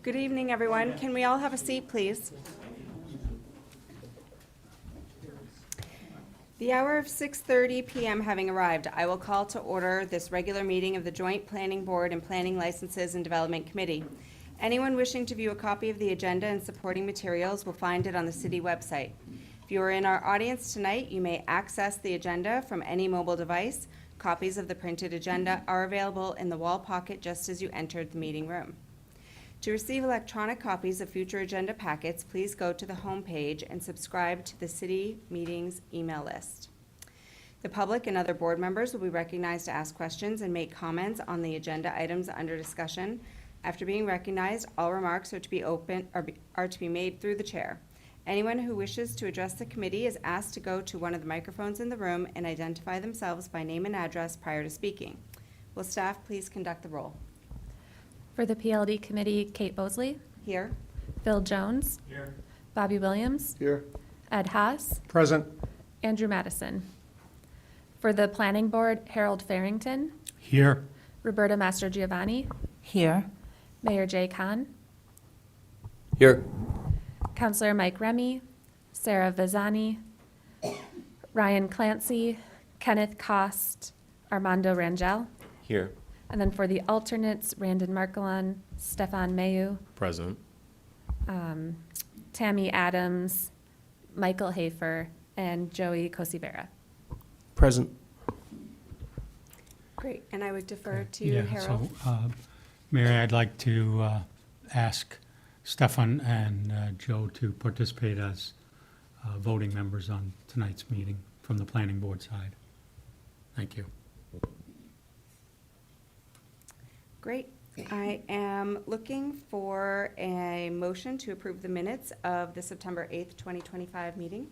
Good evening, everyone. Can we all have a seat, please? The hour of 6:30 p.m. having arrived, I will call to order this regular meeting of the Joint Planning Board and Planning Licenses and Development Committee. Anyone wishing to view a copy of the agenda and supporting materials will find it on the city website. If you are in our audience tonight, you may access the agenda from any mobile device. Copies of the printed agenda are available in the wall pocket just as you entered the meeting room. To receive electronic copies of future agenda packets, please go to the home page and subscribe to the city meetings email list. The public and other board members will be recognized to ask questions and make comments on the agenda items under discussion. After being recognized, all remarks are to be made through the chair. Anyone who wishes to address the committee is asked to go to one of the microphones in the room and identify themselves by name and address prior to speaking. Will staff please conduct the roll? For the PLD committee, Kate Bosley, Here. Phil Jones, Here. Bobby Williams, Here. Ed Haas, Present. Andrew Madison. For the planning board, Harold Farrington, Here. Roberta Mastrogiovanni, Here. Mayor Jay Khan, Here. Councilor Mike Remy, Sarah Vazani, Ryan Clancy, Kenneth Cost, Armando Rangel. Here. And then for the alternates, Randon Markelon, Stefan Mayu, Present. Tammy Adams, Michael Hafer, and Joey Cosivera. Present. Great, and I would defer to Yeah, Harold. so, Mary, I'd like to ask Stefan and Joe to participate as voting members on tonight's meeting from the planning board side. Thank you. Great. I am looking for a motion to approve the minutes of the September 8th, 2025 meeting.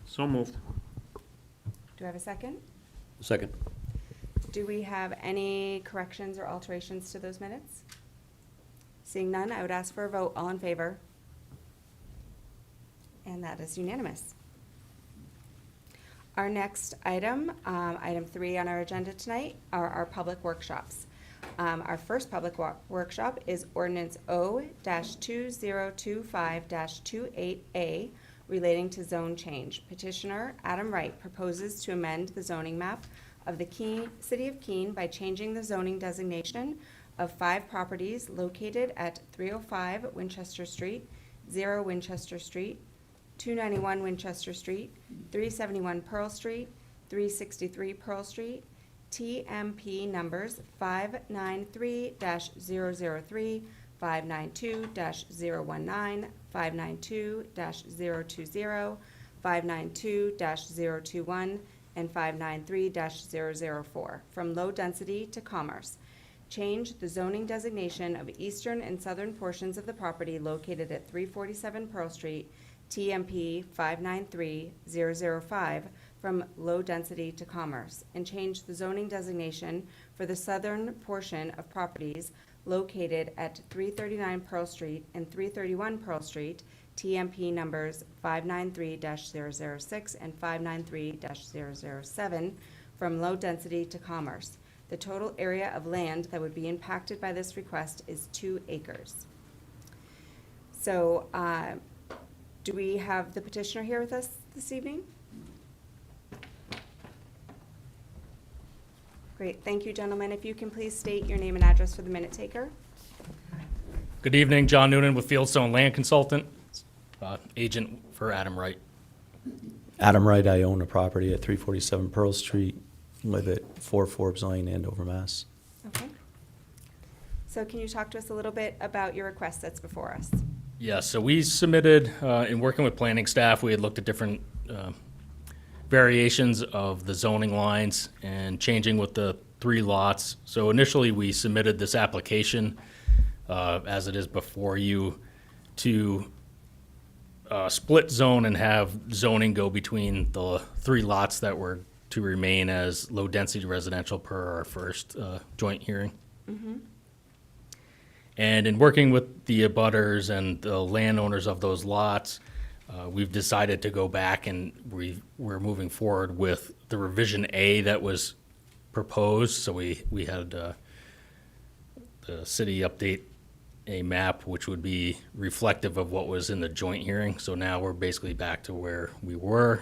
So moved. Do I have a second? Second. Do we have any corrections or alterations to those minutes? Seeing none, I would ask for a vote. All in favor? And that is unanimous. Our next item, item 3 on our agenda tonight, are our public workshops. Our first public workshop is Ordinance O-2025-28A relating to zone change. Petitioner Adam Wright proposes to amend the zoning map of the City of Keene by changing the zoning designation of 5 properties located at 305 Winchester Street, 0 Winchester Street, 291 Winchester Street, 371 Pearl Street, 363 Pearl Street, TMP numbers 593-003, 592-019, 592-020, 592-021, and 593-004 from low density to commerce. Change the zoning designation of eastern and southern portions of the property located at 347 Pearl Street, TMP 593-005, from low density to commerce, and change the zoning designation for the southern portion of properties located at 339 Pearl Street and 331 Pearl Street, TMP numbers 593-006 and 593-007, from low density to commerce. The total area of land that would be impacted by this request is 2 acres. So, do we have the petitioner here with us this evening? Great, thank you, gentlemen. If you can please state your name and address for the minute taker. Good evening, John Noonan with Fieldstone Land Consultant, agent for Adam Wright. Adam Wright, I own a property at 347 Pearl Street, live at 4 Forbes Lane, Andover, Mass. Okay. So can you talk to us a little bit about your request that's before us? Yes, so we submitted, in working with planning staff, we had looked at different variations of the zoning lines and changing with the 3 lots. So initially, we submitted this application, as it is before you, to split zone and have zoning go between the 3 lots that were to remain as low-density residential per our first joint hearing. Mm-hmm. And in working with the abutters and the landowners of those lots, we've decided to go back and we're moving forward with the revision A that was proposed. So we had the city update a map which would be reflective of what was in the joint hearing. So now we're basically back to where we were.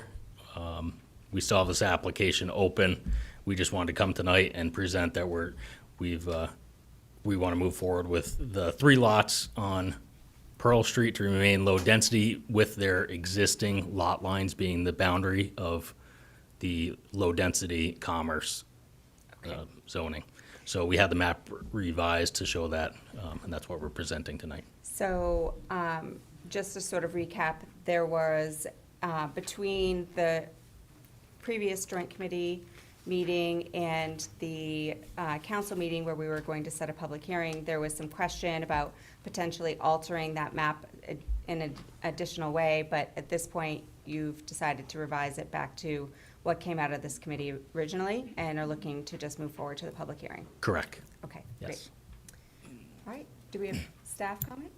We still have this application open. We just wanted to come tonight and present that we want to move forward with the 3 lots on Pearl Street to remain low density with their existing lot lines being the boundary of the low density commerce zoning. So we had the map revised to show that, and that's what we're presenting tonight. So, just to sort of recap, there was, between the previous joint committee meeting and the council meeting where we were going to set a public hearing, there was some question about potentially altering that map in an additional way, but at this point, you've decided to revise it back to what came out of this committee originally, and are looking to just move forward to the public hearing. Correct. Okay, great. Yes. All right, do we have staff comment?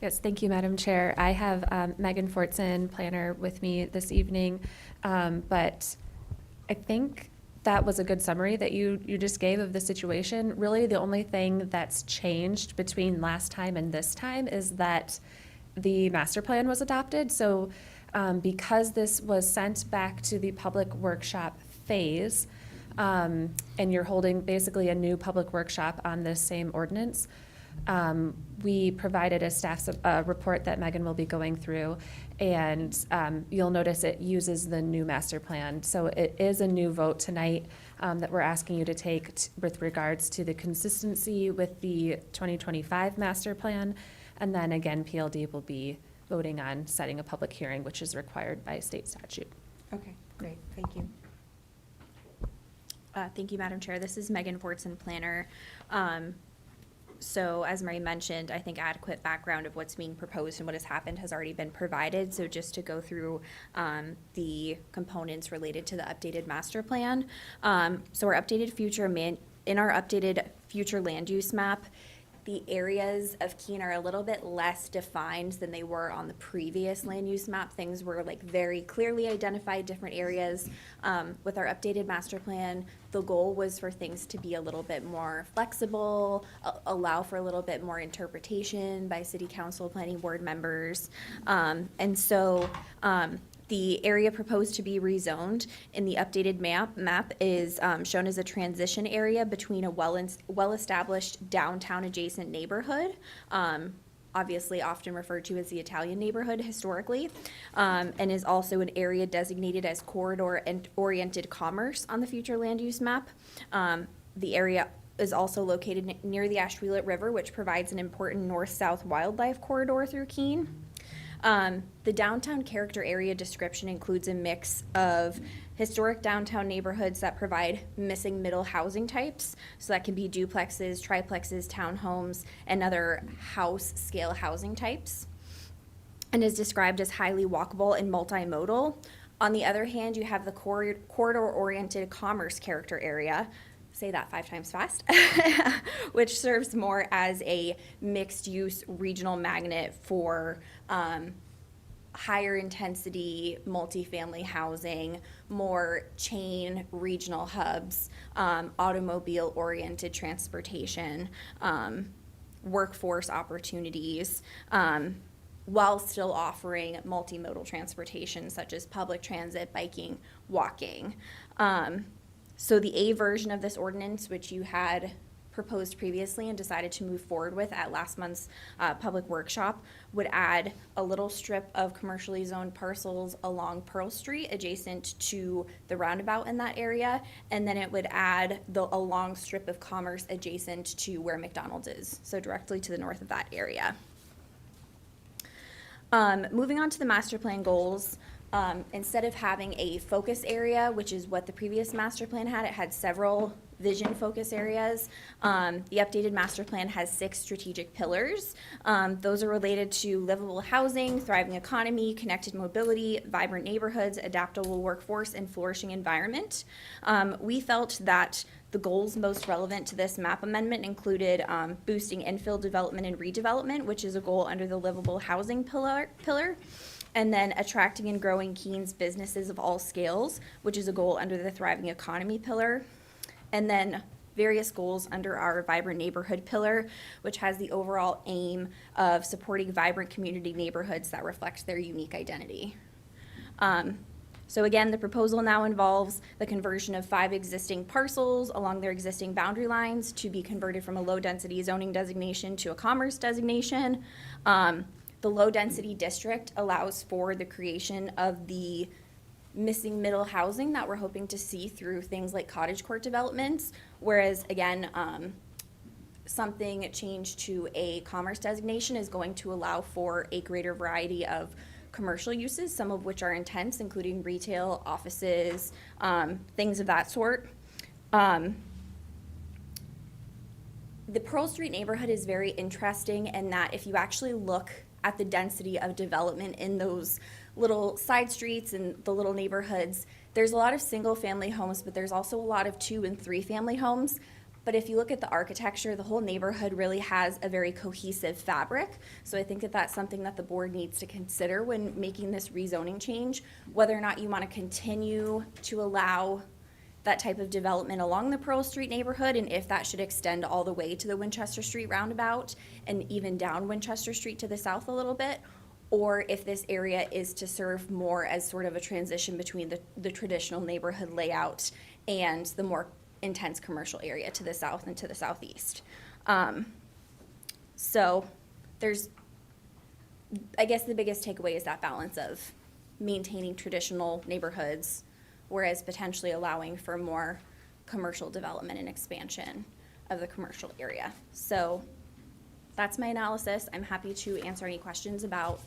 Yes, thank you, Madam Chair. I have Megan Fortson, planner, with me this evening, but I think that was a good summary that you just gave of the situation. Really, the only thing that's changed between last time and this time is that the master plan was adopted. So because this was sent back to the public workshop phase, and you're holding basically a new public workshop on this same ordinance, we provided a staff's report that Megan will be going through, and you'll notice it uses the new master plan. So it is a new vote tonight that we're asking you to take with regards to the consistency with the 2025 master plan. And then again, PLD will be voting on setting a public hearing, which is required by state statute. Okay, great, thank you. Thank you, Madam Chair. This is Megan Fortson, planner. So as Marie mentioned, I think adequate background of what's being proposed and what has happened has already been provided. So just to go through the components related to the updated master plan. So our updated in our updated future land use map, the areas of Keene are a little bit less defined than they were on the previous land use map. Things were like very clearly identified, different areas. With our updated master plan, the goal was for things to be a little bit more flexible, allow for a little bit more interpretation by city council, planning board members. And so the area proposed to be rezoned in the updated map is shown as a transition area between a well-established downtown adjacent neighborhood, obviously often referred to as the Italian neighborhood historically, and is also an area designated as corridor-oriented commerce on the future land use map. The area is also located near the Ashwellet River, which provides an important north-south wildlife corridor through Keene. The downtown character area description includes a mix of historic downtown neighborhoods that provide missing middle housing types. So that can be duplexes, triplexes, townhomes, and other house-scale housing types, and is described as highly walkable and multimodal. On the other hand, you have the corridor-oriented commerce character area, say that 5 times fast, which serves more as a mixed-use regional magnet for higher intensity multifamily housing, more chain regional hubs, automobile-oriented transportation, workforce opportunities, while still offering multimodal transportation such as public transit, biking, walking. So the A version of this ordinance, which you had proposed previously and decided to move forward with at last month's public workshop, would add a little strip of commercially zoned parcels along Pearl Street adjacent to the roundabout in that area, and then it would add a long strip of commerce adjacent to where McDonald's is, so directly to the north of that area. Moving on to the master plan goals, instead of having a focus area, which is what the previous master plan had, it had several vision focus areas. The updated master plan has 6 strategic pillars. Those are related to livable housing, thriving economy, connected mobility, vibrant neighborhoods, adaptable workforce, and flourishing environment. We felt that the goals most relevant to this map amendment included boosting infill development and redevelopment, which is a goal under the livable housing pillar, and then attracting and growing Keene's businesses of all scales, which is a goal under the thriving economy pillar. And then various goals under our Vibrant Neighborhood pillar, which has the overall aim of supporting vibrant community neighborhoods that reflect their unique identity. So again, the proposal now involves the conversion of 5 existing parcels along their existing boundary lines to be converted from a low-density zoning designation to a commerce designation. The low-density district allows for the creation of the missing middle housing that we're hoping to see through things like cottage court developments, whereas again, something changed to a commerce designation is going to allow for a greater variety of commercial uses, some of which are intense, including retail, offices, things of that sort. The Pearl Street neighborhood is very interesting in that if you actually look at the density of development in those little side streets and the little neighborhoods, there's a lot of single-family homes, but there's also a lot of 2- and 3-family homes. But if you look at the architecture, the whole neighborhood really has a very cohesive fabric. So I think that that's something that the board needs to consider when making this rezoning change, whether or not you want to continue to allow that type of development along the Pearl Street neighborhood, and if that should extend all the way to the Winchester Street roundabout and even down Winchester Street to the south a little bit, or if this area is to serve more as sort of a transition between the traditional neighborhood layout and the more intense commercial area to the south and to the southeast. So there's, I guess the biggest takeaway is that balance of maintaining traditional neighborhoods, whereas potentially allowing for more commercial development and expansion of the commercial area. So that's my analysis. I'm happy to answer any questions about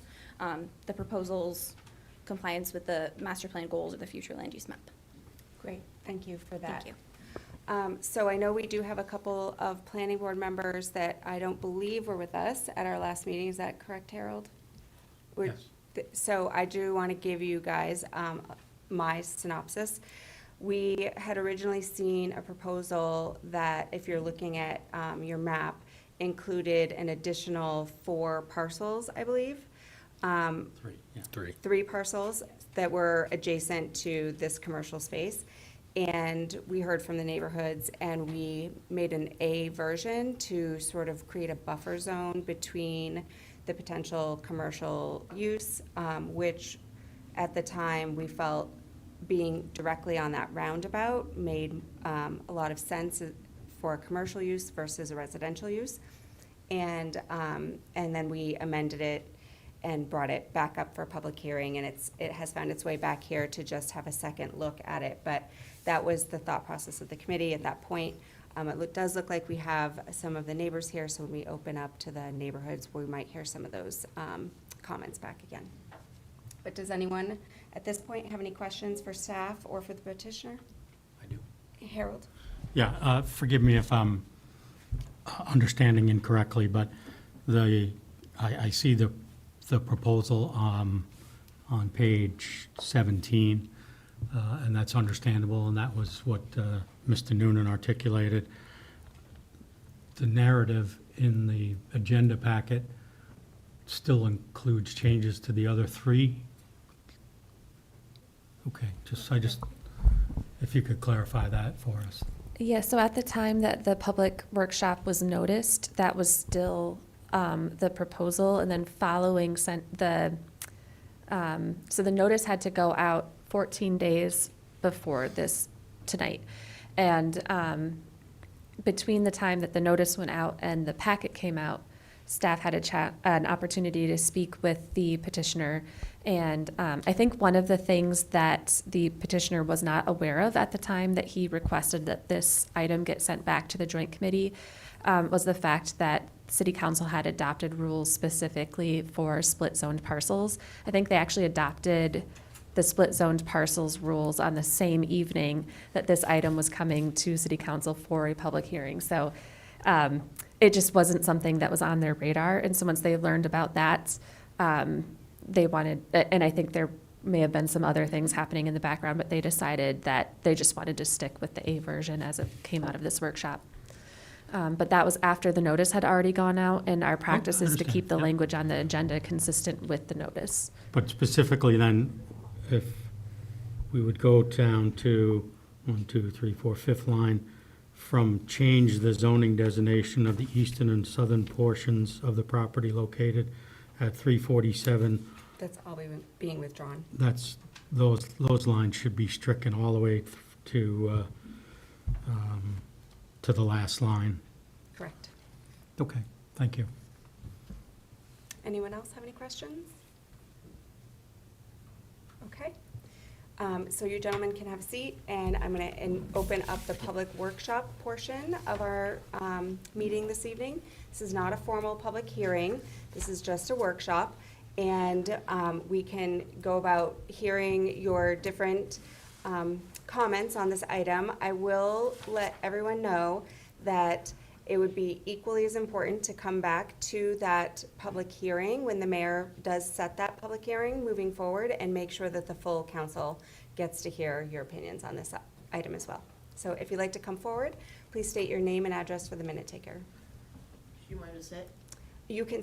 the proposals, compliance with the master plan goals or the future land use map. Great, thank you for that. Thank you. So I know we do have a couple of planning board members that I don't believe were with us at our last meeting. Is that correct, Harold? We're- So I do want to give you guys my synopsis. We had originally seen a proposal that, if you're looking at your map, included an additional 4 parcels, I believe. 3, yeah. 3. 3 parcels that were adjacent to this commercial space. And we heard from the neighborhoods, and we made an A version to sort of create a buffer zone between the potential commercial use, which at the time we felt being directly on that roundabout made a lot of sense for a commercial use versus a residential use. And then we amended it and brought it back up for a public hearing, and it has found its way back here to just have a second look at it. But that was the thought process of the committee at that point. It does look like we have some of the neighbors here, so when we open up to the neighborhoods, we might hear some of those comments back again. But does anyone at this point have any questions for staff or for the petitioner? I do. Harold? Yeah, forgive me if I'm understanding incorrectly, but I see the proposal on page 17, and that's understandable, and that was what Mr. Noonan articulated. The narrative in the agenda packet still includes changes to the other 3? Okay, if you could clarify that for us. Yeah, so at the time that the public workshop was noticed, that was still the proposal, and then following so the notice had to go out 14 days before this tonight. And between the time that the notice went out and the packet came out, staff had an opportunity to speak with the petitioner. And I think one of the things that the petitioner was not aware of at the time that he requested that this item get sent back to the joint committee was the fact that City Council had adopted rules specifically for split-zoned parcels. I think they actually adopted the split-zoned parcels rules on the same evening that this item was coming to City Council for a public hearing. So it just wasn't something that was on their radar. And so once they learned about that, they wanted, and I think there may have been some other things happening in the background, but they decided that they just wanted to stick with the A version as it came out of this workshop. But that was after the notice had already gone out, and our practice is to understand. keep the Yep. language on the agenda consistent with the notice. But specifically then, if we would go down to 1, 2, 3, 4, 5th line from change the zoning designation of the eastern and southern portions of the property located at 347. That's all being withdrawn. Those lines should be stricken all the way to the last line. Correct. Okay, thank you. Anyone else have any questions? Okay. So you gentlemen can have a seat, and I'm going to open up the public workshop portion of our meeting this evening. This is not a formal public hearing. This is just a workshop, and we can go about hearing your different comments on this item. I will let everyone know that it would be equally as important to come back to that public hearing when the mayor does set that public hearing moving forward, and make sure that the full council gets to hear your opinions on this item as well. So if you'd like to come forward, please state your name and address for the minute taker. You want to sit? You can,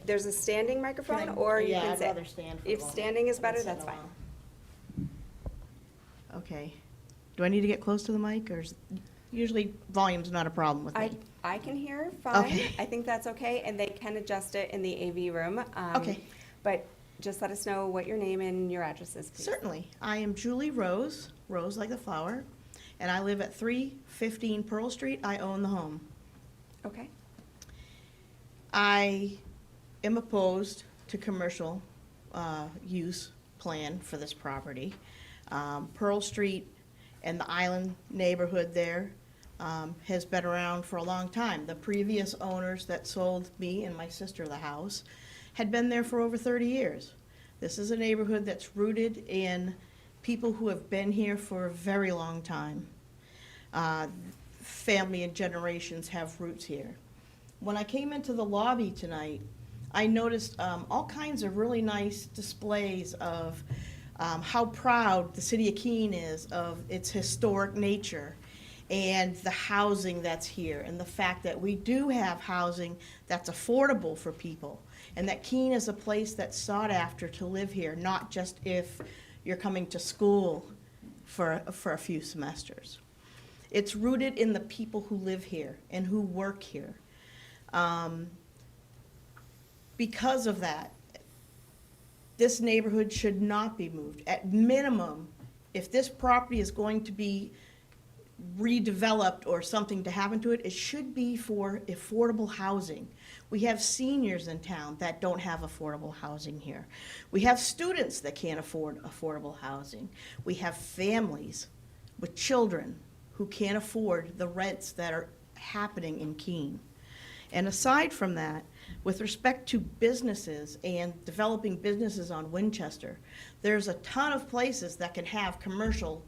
there's a standing microphone, or you Yeah, can I'd sit. rather stand for a If moment. standing is better, Haven't that's sat in a fine. while. Okay. Do I need to get close to the mic, or usually volume's not a problem with me? I can hear fine. Okay. I think that's okay, and they can adjust it in the AV room. Okay. But just let us know what your name and your address is, please. Certainly. I am Julie Rose, Rose like the flower, and I live at 315 Pearl Street. I own the home. Okay. I am opposed to commercial use plan for this property. Pearl Street and the Island neighborhood there has been around for a long time. The previous owners that sold me and my sister the house had been there for over 30 years. This is a neighborhood that's rooted in people who have been here for a very long time. Family and generations have roots here. When I came into the lobby tonight, I noticed all kinds of really nice displays of how proud the city of Keene is of its historic nature and the housing that's here, and the fact that we do have housing that's affordable for people, and that Keene is a place that's sought after to live here, not just if you're coming to school for a few semesters. It's rooted in the people who live here and who work here. Because of that, this neighborhood should not be moved. At minimum, if this property is going to be redeveloped or something to happen to it, it should be for affordable housing. We have seniors in town that don't have affordable housing here. We have students that can't afford affordable housing. We have families with children who can't afford the rents that are happening in Keene. And aside from that, with respect to businesses and developing businesses on Winchester, there's a ton of places that can have commercial,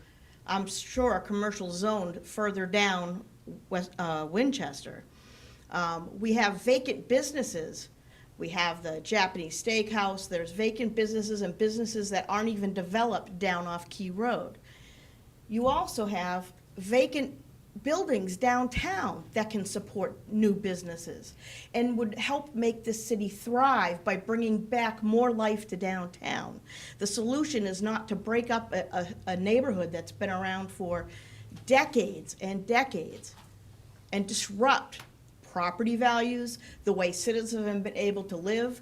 I'm sure a commercial zoned further down Winchester. We have vacant businesses. We have the Japanese Steakhouse. There's vacant businesses and businesses that aren't even developed down off Key Road. You also have vacant buildings downtown that can support new businesses and would help make this city thrive by bringing back more life to downtown. The solution is not to break up a neighborhood that's been around for decades and decades and disrupt property values, the way citizens have been able to live.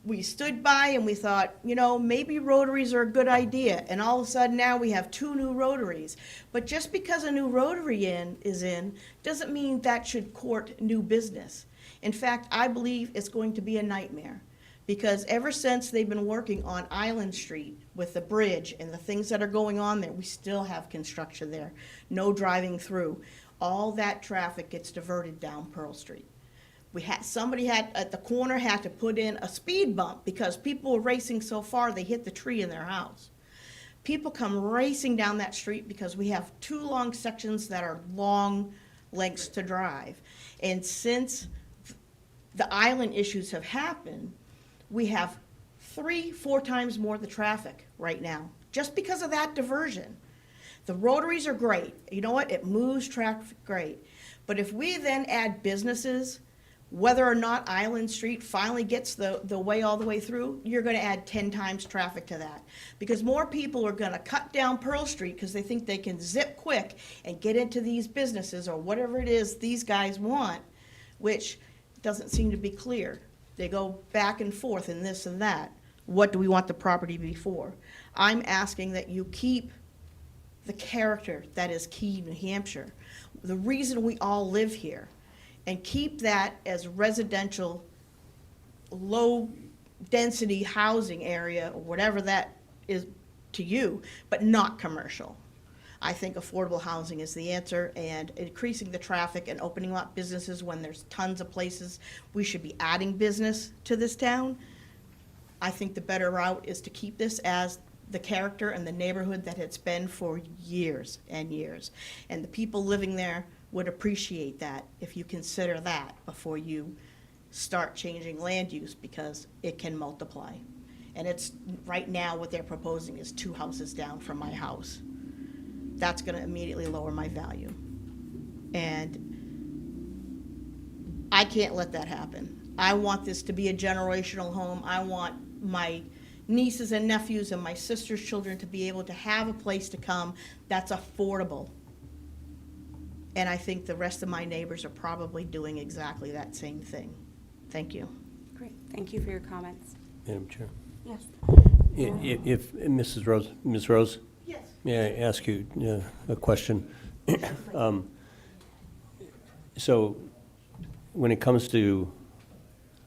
We stood by and we thought, you know, maybe rotaries are a good idea. And all of a sudden now we have 2 new rotaries. But just because a new rotary is in, doesn't mean that should court new business. In fact, I believe it's going to be a nightmare. Because ever since they've been working on Island Street with the bridge and the things that are going on there, we still have construction there. No driving through. All that traffic gets diverted down Pearl Street. Somebody had, at the corner, had to put in a speed bump because people were racing so far they hit the tree in their house. People come racing down that street because we have 2 long sections that are long lengths to drive. And since the island issues have happened, we have 3-4 times more the traffic right now, just because of that diversion. The rotaries are great. You know what? It moves traffic great. But if we then add businesses, Whether or not Island Street finally gets the way all the way through, you're gonna add 10 times traffic to that. Because more people are gonna cut down Pearl Street because they think they can zip quick and get into these businesses or whatever it is these guys want, which doesn't seem to be clear. They go back and forth and this and that. What do we want the property to be for? I'm asking that you keep the character that is Keene, New Hampshire, the reason we all live here, and keep that as residential, low-density housing area, or whatever that is to you, but not commercial. I think affordable housing is the answer, and increasing the traffic and opening up businesses when there's tons of places we should be adding business to this town. I think the better route is to keep this as the character and the neighborhood that it's been for years and years. And the people living there would appreciate that if you consider that before you start changing land use, because it can multiply. And it's, right now, what they're proposing is 2 houses down from my house. That's gonna immediately lower my value. And I can't let that happen. I want this to be a generational home. I want my nieces and nephews and my sister's children to be able to have a place to come that's affordable. And I think the rest of my neighbors are probably doing exactly that same thing. Thank you. Great, thank you for your comments. Madam Chair. Yes. If, Ms. Rose, Yes. may I ask you a question? So, when it comes to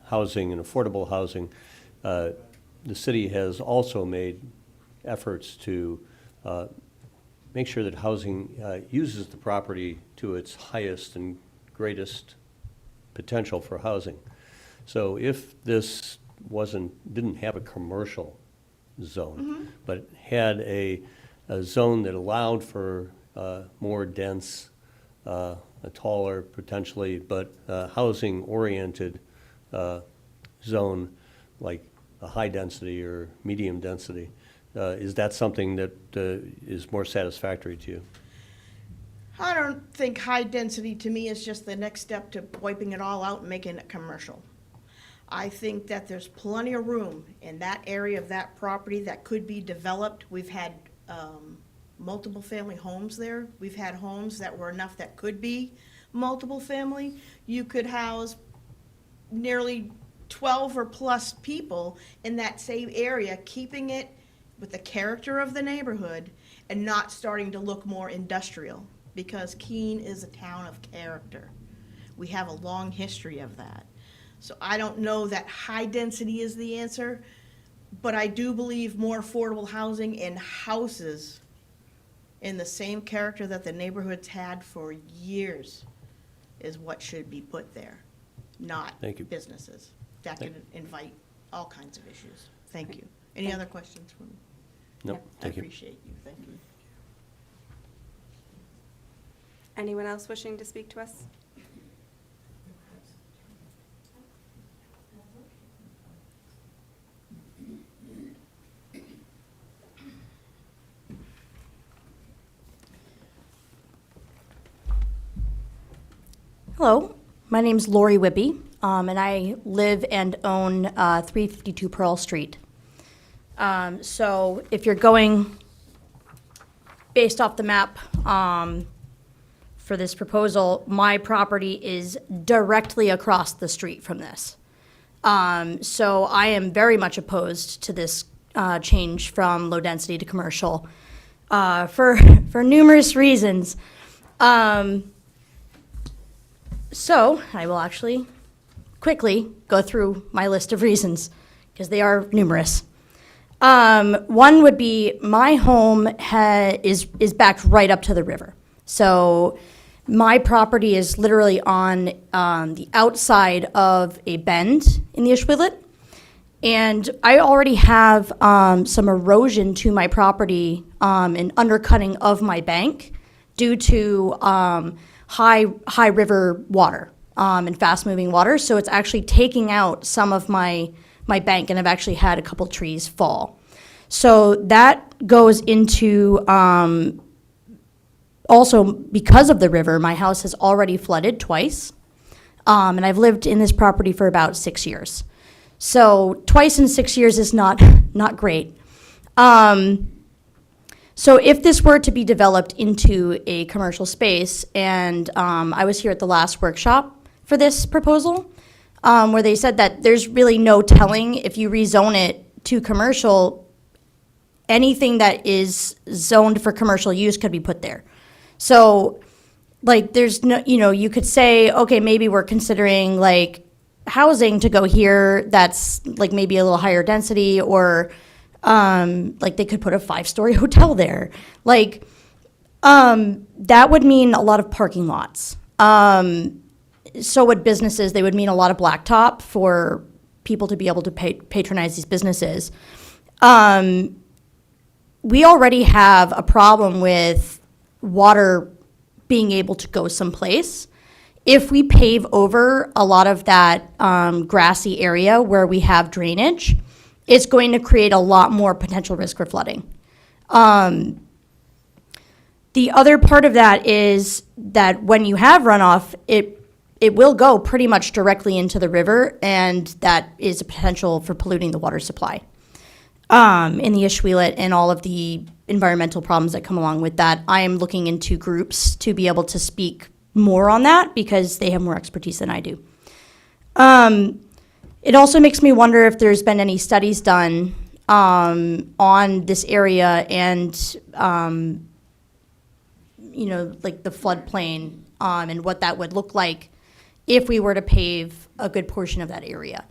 housing and affordable housing, the city has also made efforts to make sure that housing uses the property to its highest and greatest potential for housing. So if this didn't have a commercial zone, but had a zone that allowed for more dense, a taller potentially, but housing-oriented zone, like a high density or medium density, is that something that is more satisfactory to you? I don't think high density to me is just the next step to wiping it all out and making it commercial. I think that there's plenty of room in that area of that property that could be developed. We've had multiple family homes there. We've had homes that were enough that could be multiple family. You could house nearly 12 or plus people in that same area, keeping it with the character of the neighborhood and not starting to look more industrial, because Keene is a town of character. We have a long history of that. So I don't know that high density is the answer, but I do believe more affordable housing and houses in the same character that the neighborhood's had for years is what should be put there, not Thank you. businesses. That could invite all kinds of issues. Thank you. Any other questions for me? No, Yep. thank I you. appreciate you, thank you. Anyone else wishing to speak to us? Hello, my name's Lori Whippy, and I live and own 352 Pearl Street. So if you're going based off the map for this proposal, my property is directly across the street from this. So I am very much opposed to this change from low density to commercial for numerous reasons. So I will actually quickly go through my list of reasons, because they are numerous. One would be my home is backed right up to the river. So my property is literally on the outside of a bend in the Ishwillet. And I already have some erosion to my property and undercutting of my bank due to high river water and fast-moving water. So it's actually taking out some of my bank, and I've actually had a couple trees fall. So that goes into, also because of the river, my house has already flooded twice. And I've lived in this property for about 6 years. So twice in 6 years is not great. So if this were to be developed into a commercial space, and I was here at the last workshop for this proposal, where they said that there's really no telling if you rezone it to commercial, anything that is zoned for commercial use could be put there. So, like, there's no, you could say, okay, maybe we're considering like housing to go here that's like maybe a little higher density, or like they could put a 5-story hotel there. Like, that would mean a lot of parking lots. So would businesses. They would mean a lot of blacktop for people to be able to patronize these businesses. We already have a problem with water being able to go someplace. If we pave over a lot of that grassy area where we have drainage, it's going to create a lot more potential risk for flooding. The other part of that is that when you have runoff, it will go pretty much directly into the river, and that is a potential for polluting the water supply in the Ishweelit and all of the environmental problems that come along with that. I am looking into groups to be able to speak more on that because they have more expertise than I do. It also makes me wonder if there's been any studies done on this area and, like the floodplain and what that would look like if we were to pave a good portion of that area.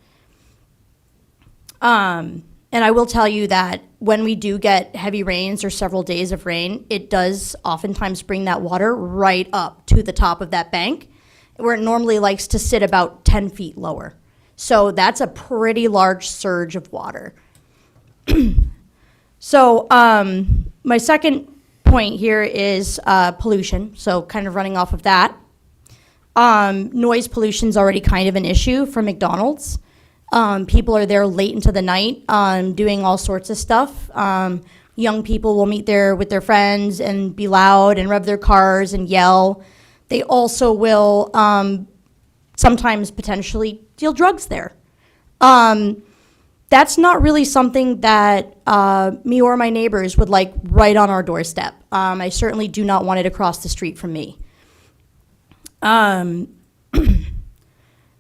And I will tell you that when we do get heavy rains or several days of rain, it does oftentimes bring that water right up to the top of that bank, where it normally likes to sit about 10 feet lower. So that's a pretty large surge of water. So my second point here is pollution, so kind of running off of that. Noise pollution is already kind of an issue for McDonald's. People are there late into the night doing all sorts of stuff. Young people will meet there with their friends and be loud and rev their cars and yell. They also will sometimes potentially deal drugs there. That's not really something that me or my neighbors would like right on our doorstep. I certainly do not want it across the street from me.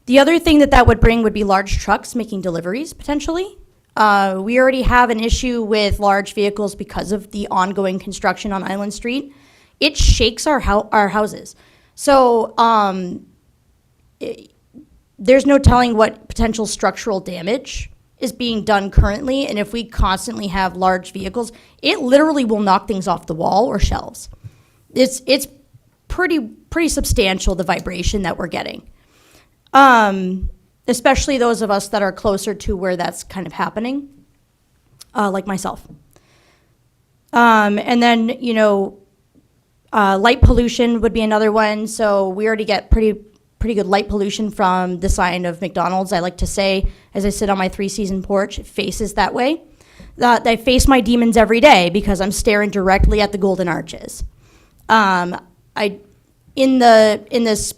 The other thing that would bring would be large trucks making deliveries, potentially. We already have an issue with large vehicles because of the ongoing construction on Island Street. It shakes our houses. So there's no telling what potential structural damage is being done currently, and if we constantly have large vehicles, it literally will knock things off the wall or shelves. It's pretty substantial, the vibration that we're getting. Especially those of us that are closer to where that's kind of happening, like myself. And then, light pollution would be another one. So we already get pretty good light pollution from the sign of McDonald's. I like to say, as I sit on my 3-season porch, it faces that way. I face my demons every day because I'm staring directly at the Golden Arches. In this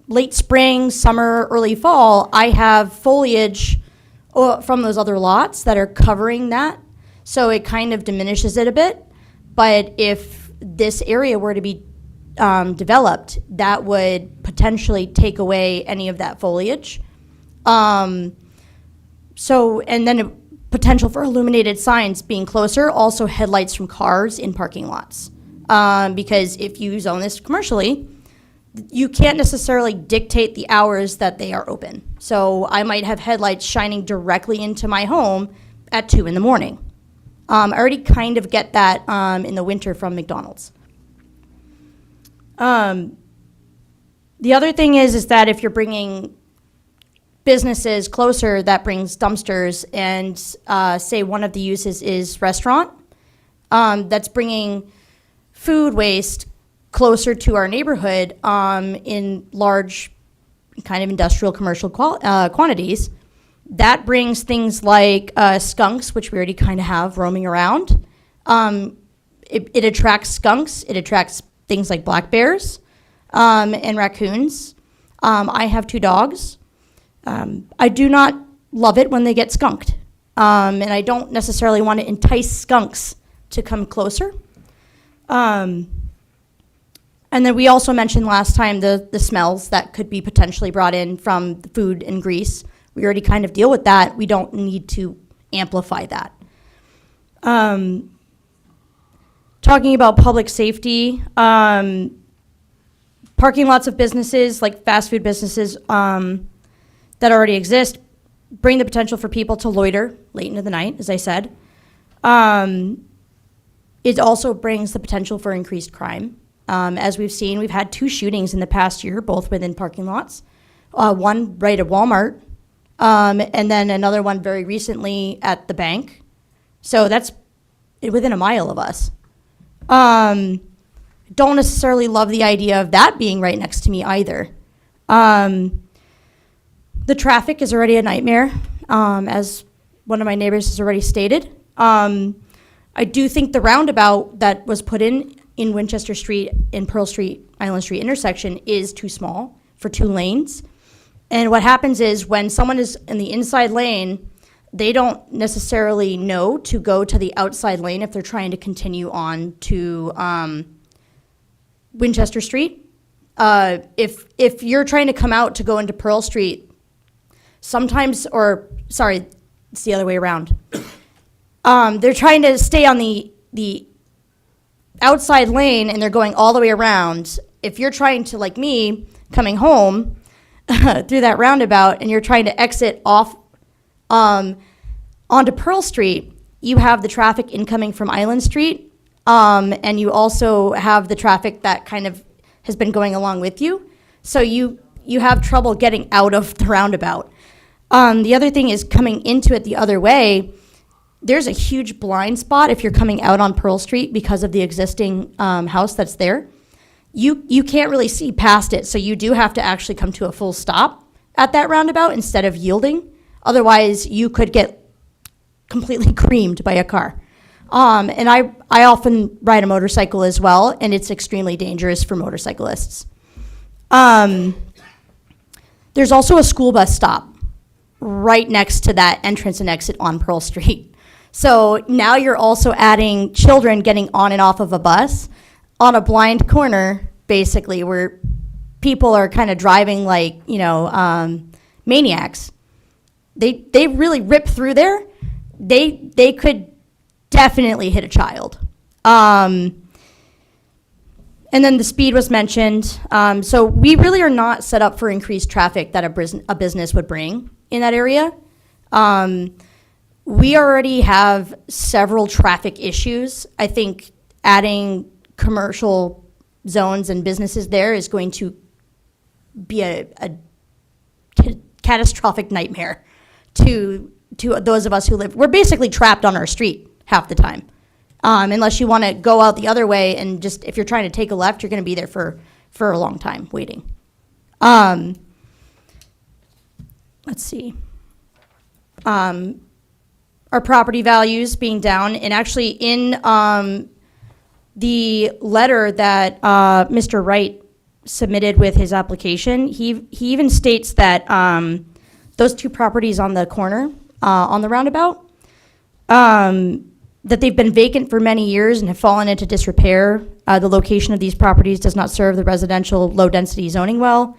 late spring, summer, early fall, I have foliage from those other lots that are covering that. So it kind of diminishes it a bit. But if this area were to be developed, that would potentially take away any of that foliage. And then a potential for illuminated signs being closer, also headlights from cars in parking lots. Because if you zone this commercially, you can't necessarily dictate the hours that they are open. So I might have headlights shining directly into my home at 2 a.m. I already kind of get that in the winter from McDonald's. The other thing is that if you're bringing businesses closer, that brings dumpsters, and say one of the uses is restaurant, that's bringing food waste closer to our neighborhood in large kind of industrial commercial quantities. That brings things like skunks, which we already kind of have roaming around. It attracts skunks. It attracts things like black bears and raccoons. I have 2 dogs. I do not love it when they get skunked. And I don't necessarily want to entice skunks to come closer. And then we also mentioned last time the smells that could be potentially brought in from the food and grease. We already kind of deal with that. We don't need to amplify that. Talking about public safety, parking lots of businesses, like fast food businesses that already exist, bring the potential for people to loiter late into the night, as I said. It also brings the potential for increased crime. As we've seen, we've had 2 shootings in the past year, both within parking lots. One right at Walmart, and then another one very recently at the bank. So that's within a mile of us. Don't necessarily love the idea of that being right next to me either. The traffic is already a nightmare, as one of my neighbors has already stated. I do think the roundabout that was put in Winchester Street and Pearl Street, Island Street intersection is too small for 2 lanes. And what happens is when someone is in the inside lane, they don't necessarily know to go to the outside lane if they're trying to continue on to Winchester Street. If you're trying to come out to go into Pearl Street, sometimes, or sorry, it's the other way around. They're trying to stay on the outside lane and they're going all the way around. If you're trying to, like me, coming home through that roundabout and you're trying to exit off onto Pearl Street, you have the traffic incoming from Island Street, and you also have the traffic that kind of has been going along with you. So you have trouble getting out of the roundabout. The other thing is coming into it the other way. There's a huge blind spot if you're coming out on Pearl Street because of the existing house that's there. You can't really see past it, so you do have to actually come to a full stop at that roundabout instead of yielding. Otherwise, you could get completely creamed by a car. And I often ride a motorcycle as well, and it's extremely dangerous for motorcyclists. There's also a school bus stop right next to that entrance and exit on Pearl Street. So now you're also adding children getting on and off of a bus on a blind corner, basically, where people are kind of driving like, maniacs. They really rip through there. They could definitely hit a child. And then the speed was mentioned. So we really are not set up for increased traffic that a business would bring in that area. We already have several traffic issues. I think adding commercial zones and businesses there is going to be a catastrophic nightmare to those of us who live. We're basically trapped on our street half the time. Unless you want to go out the other way and just, if you're trying to take a left, you're going to be there for a long time waiting. Let's see. Our property values being down, and actually in the letter that Mr. Wright submitted with his application, he even states that those 2 properties on the corner, on the roundabout, that they've been vacant for many years and have fallen into disrepair. The location of these properties does not serve the residential low-density zoning well,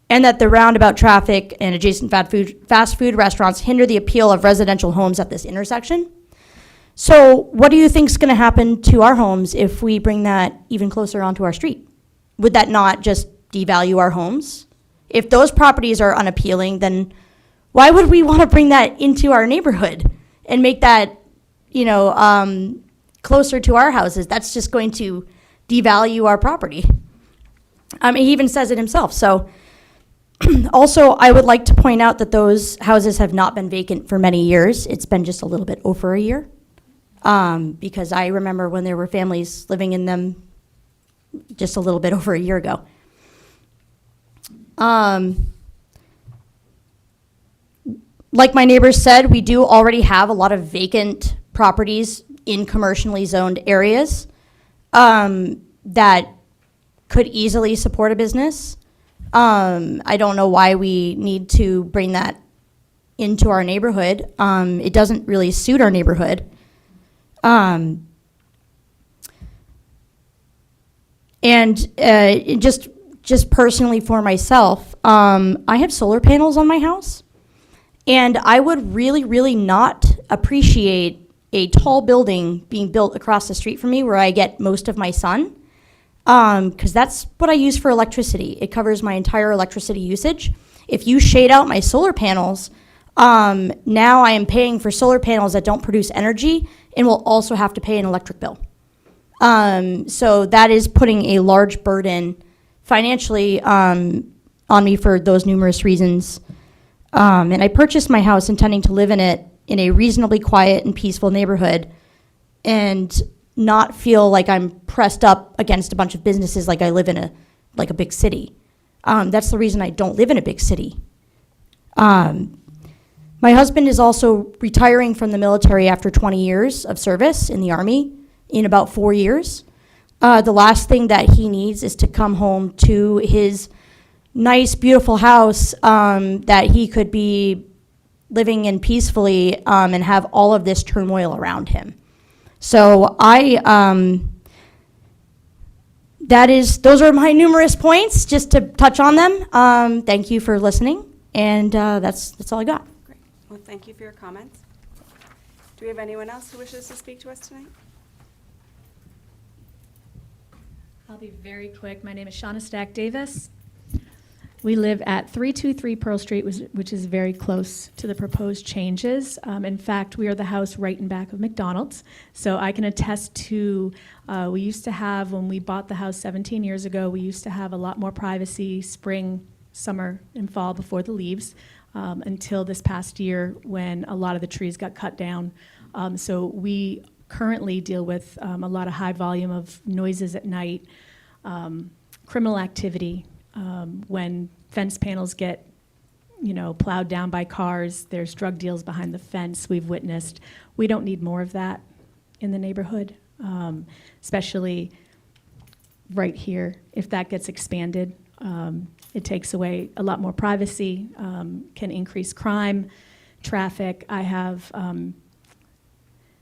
and that the roundabout traffic and adjacent fast food restaurants hinder the appeal of residential homes at this intersection. So what do you think is going to happen to our homes if we bring that even closer onto our street? Would that not just devalue our homes? If those properties are unappealing, then why would we want to bring that into our neighborhood and make that, closer to our houses? That's just going to devalue our property. He even says it himself. So also, I would like to point out that those houses have not been vacant for many years. It's been just a little bit over a year. Because I remember when there were families living in them just a little bit over a year ago. Like my neighbors said, we do already have a lot of vacant properties in commercially zoned areas that could easily support a business. I don't know why we need to bring that into our neighborhood. It doesn't really suit our neighborhood. Just personally for myself, I have solar panels on my house, and I would really, really not appreciate a tall building being built across the street from me where I get most of my sun, because that's what I use for electricity. It covers my entire electricity usage. If you shade out my solar panels, now I am paying for solar panels that don't produce energy and will also have to pay an electric bill. So that is putting a large burden financially on me for those numerous reasons. And I purchased my house intending to live in it in a reasonably quiet and peaceful neighborhood and not feel like I'm pressed up against a bunch of businesses like I live in a big city. That's the reason I don't live in a big city. My husband is also retiring from the military after 20 years of service in the Army in about 4 years. The last thing that he needs is to come home to his nice, beautiful house that he could be living in peacefully and have all of this turmoil around him. So those are my numerous points, just to touch on them. Thank you for listening, and that's all I got. Great. Well, thank you for your comments. Do we have anyone else who wishes to speak to us tonight? I'll be very quick. My name is Shauna Stack Davis. We live at 323 Pearl Street, which is very close to the proposed changes. In fact, we are the house right in back of McDonald's. So I can attest to, we used to have, when we bought the house 17 years ago, we used to have a lot more privacy spring, summer, and fall before the leaves, until this past year when a lot of the trees got cut down. So we currently deal with a lot of high volume of noises at night, criminal activity, when fence panels get, plowed down by cars, there's drug deals behind the fence we've witnessed. We don't need more of that in the neighborhood, especially right here. If that gets expanded, it takes away a lot more privacy, can increase crime, traffic. I have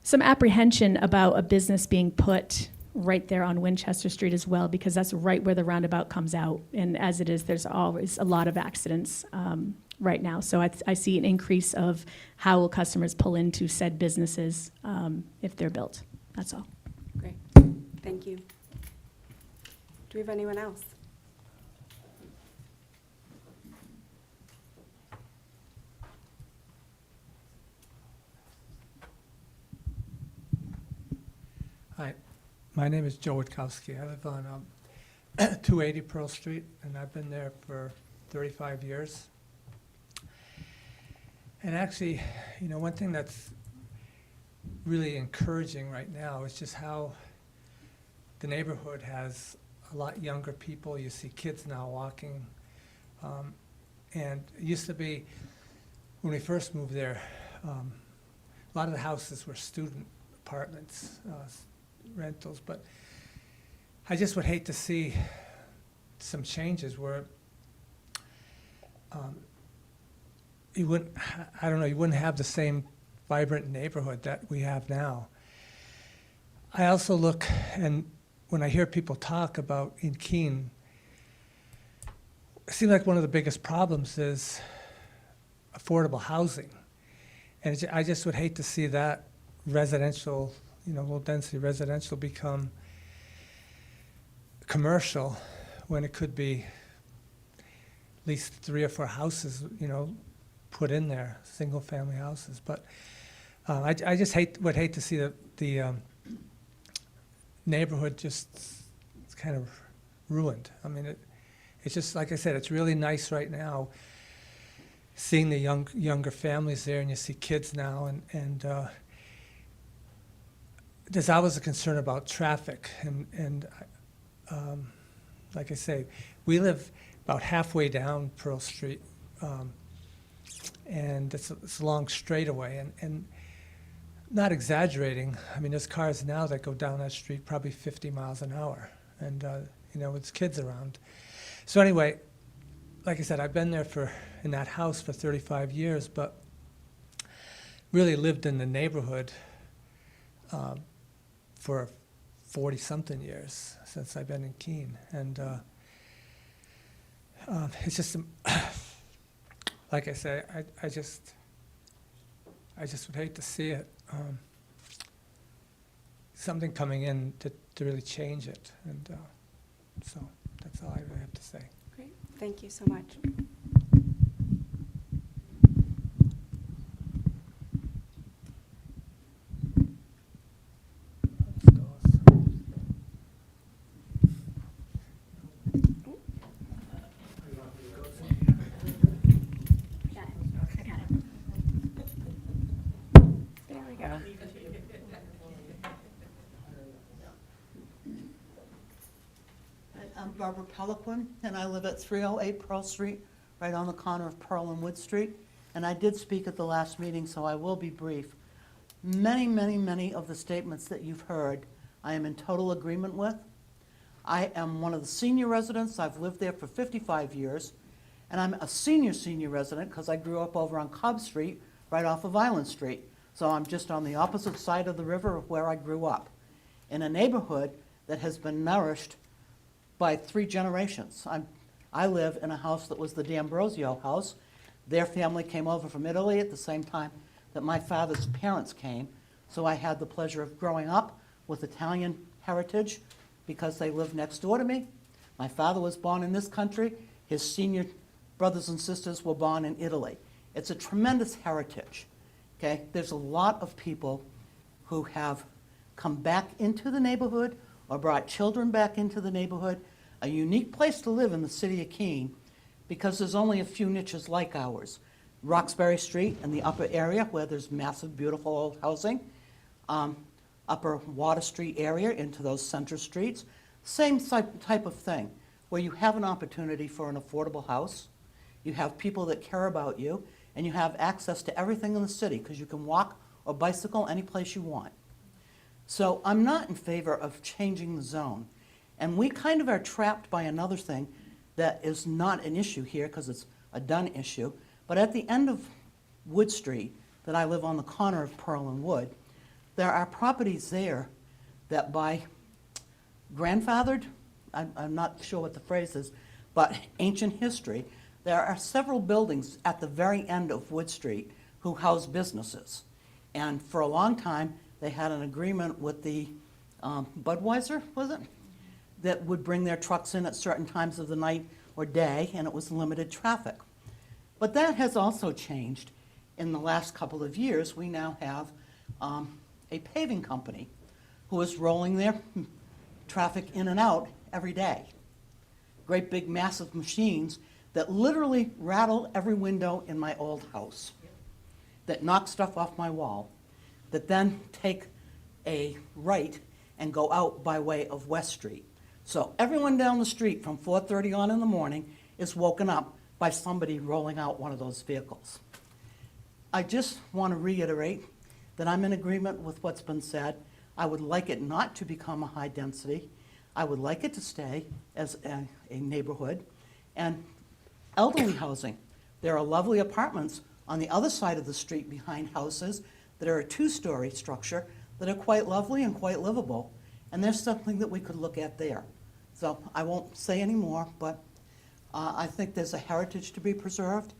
some apprehension about a business being put right there on Winchester Street as well, because that's right where the roundabout comes out. And as it is, there's always a lot of accidents right now. So I see an increase of how will customers pull into said businesses if they're built. That's all. Great. Thank you. Do we have anyone else? Hi, my name is Joe Witkowski. I live on 280 Pearl Street, and I've been there for 35 years. And actually, one thing that's really encouraging right now is just how the neighborhood has a lot younger people. You see kids now walking. And it used to be, when we first moved there, a lot of the houses were student apartments, rentals, but I just would hate to see some changes where you wouldn't have the same vibrant neighborhood that we have now. I also look, and when I hear people talk about in Keene, it seems like one of the biggest problems is affordable housing. And I just would hate to see that residential, low-density residential become commercial when it could be at least 3 or 4 houses, put in there, single-family houses. But I just would hate to see the neighborhood just kind of ruined. I mean, it's just, like I said, it's really nice right now seeing the younger families there, and you see kids now, and there's always a concern about traffic, and like I say, we live about halfway down Pearl Street, and it's a long straightaway, and not exaggerating, I mean, there's cars now that go down that street probably 50 miles an hour, and with kids around. So anyway, like I said, I've been there in that house for 35 years, but really lived in the neighborhood for 40-something years since I've been in Keene. And it's just, like I say, I just would hate to see it, something coming in to really change it. And so that's all I really have to say. Great, thank you so much. There we go. I'm Barbara Peliquin, and I live at 308 Pearl Street, right on the corner of Pearl and Wood Street. And I did speak at the last meeting, so I will be brief. Many, many, many of the statements that you've heard, I am in total agreement with. I am one of the senior residents. I've lived there for 55 years. And I'm a senior resident because I grew up over on Cobb Street, right off of Island Street. So I'm just on the opposite side of the river of where I grew up, in a neighborhood that has been nourished by 3 generations. I live in a house that was the D'Ambrosio house. Their family came over from Italy at the same time that my father's parents came. So I had the pleasure of growing up with Italian heritage because they lived next door to me. My father was born in this country. His senior brothers and sisters were born in Italy. It's a tremendous heritage. Okay? There's a lot of people who have come back into the neighborhood or brought children back into the neighborhood. A unique place to live in the city of Keene because there's only a few niches like ours. Roxbury Street in the upper area where there's massive, beautiful old housing. Upper Water Street area into those center streets. Same type of thing where you have an opportunity for an affordable house. You have people that care about you, and you have access to everything in the city because you can walk or bicycle any place you want. So I'm not in favor of changing the zone. And we kind of are trapped by another thing that is not an issue here because it's a done issue. But at the end of Wood Street, that I live on the corner of Pearl and Wood, there are properties there that by grandfathered, I'm not sure what the phrase is, but ancient history, there are several buildings at the very end of Wood Street who house businesses. And for a long time, they had an agreement with the Budweiser, was it? That would bring their trucks in at certain times of the night or day, and it was limited traffic. But that has also changed in the last couple of years. We now have a paving company who is rolling their traffic in and out every day. Great big massive machines that literally rattle every window in my old house, that knock stuff off my wall, that then take a right and go out by way of West Street. So everyone down the street from 4:30 on in the morning is woken up by somebody rolling out one of those vehicles. I just want to reiterate that I'm in agreement with what's been said. I would like it not to become a high density. I would like it to stay as a neighborhood. And elderly housing. There are lovely apartments on the other side of the street behind houses that are a 2-story structure that are quite lovely and quite livable. And there's something that we could look at there. So I won't say any more, but I think there's a heritage to be preserved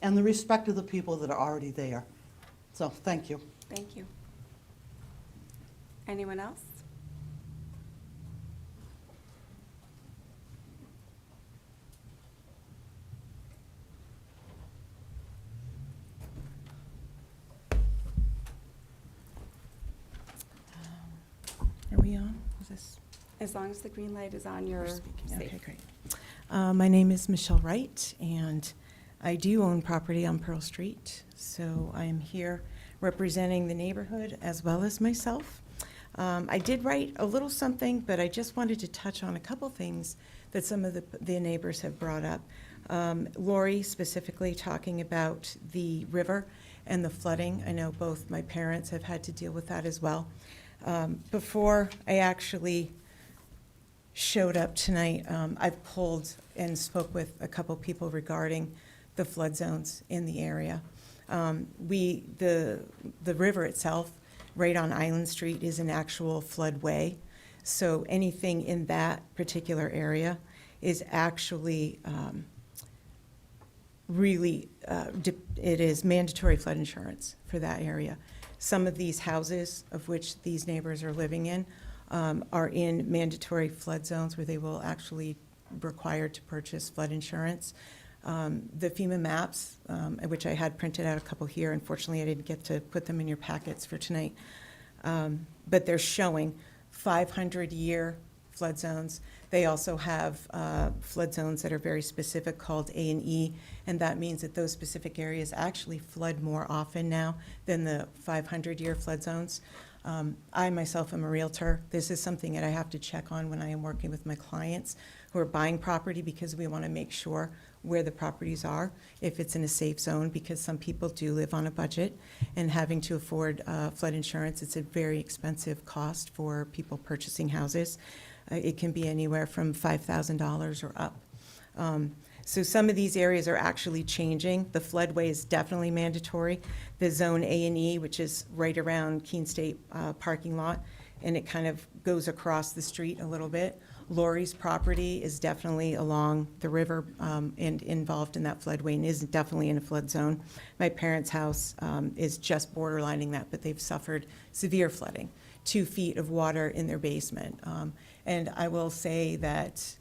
and the respect of the people that are already there. So thank you. Thank you. Anyone else? Are we on? Is this? As long as the green light is on, you're We're speaking. safe. Okay, great. My name is Michelle Wright, and I do own property on Pearl Street, so I am here representing the neighborhood as well as myself. I did write a little something, but I just wanted to touch on a couple things that some of the neighbors have brought up. Lori specifically talking about the river and the flooding. I know both my parents have had to deal with that as well. Before I actually showed up tonight. I've pulled and spoke with a couple people regarding the flood zones in the area. The river itself, right on Island Street, is an actual floodway. So anything in that particular area is actually it is mandatory flood insurance for that area. Some of these houses, of which these neighbors are living in, are in mandatory flood zones where they will actually require to purchase flood insurance. The FEMA maps, which I had printed out a couple here, unfortunately I didn't get to put them in your packets for tonight, but they're showing 500-year flood zones. They also have flood zones that are very specific called A and E, and that means that those specific areas actually flood more often now than the 500-year flood zones. I myself am a realtor. This is something that I have to check on when I am working with my clients who are buying property, because we want to make sure where the properties are, if it's in a safe zone, because some people do live on a budget, and having to afford flood insurance, it's a very expensive cost for people purchasing houses. It can be anywhere from $5,000 or up. So some of these areas are actually changing. The floodway is definitely mandatory. The zone A and E, which is right around Keene State parking lot, and it kind of goes across the street a little bit. Lori's property is definitely along the river and involved in that floodway and is definitely in a flood zone. My parents' house is just borderlining that, but they've suffered severe flooding, 2 feet of water in their basement. And I will say that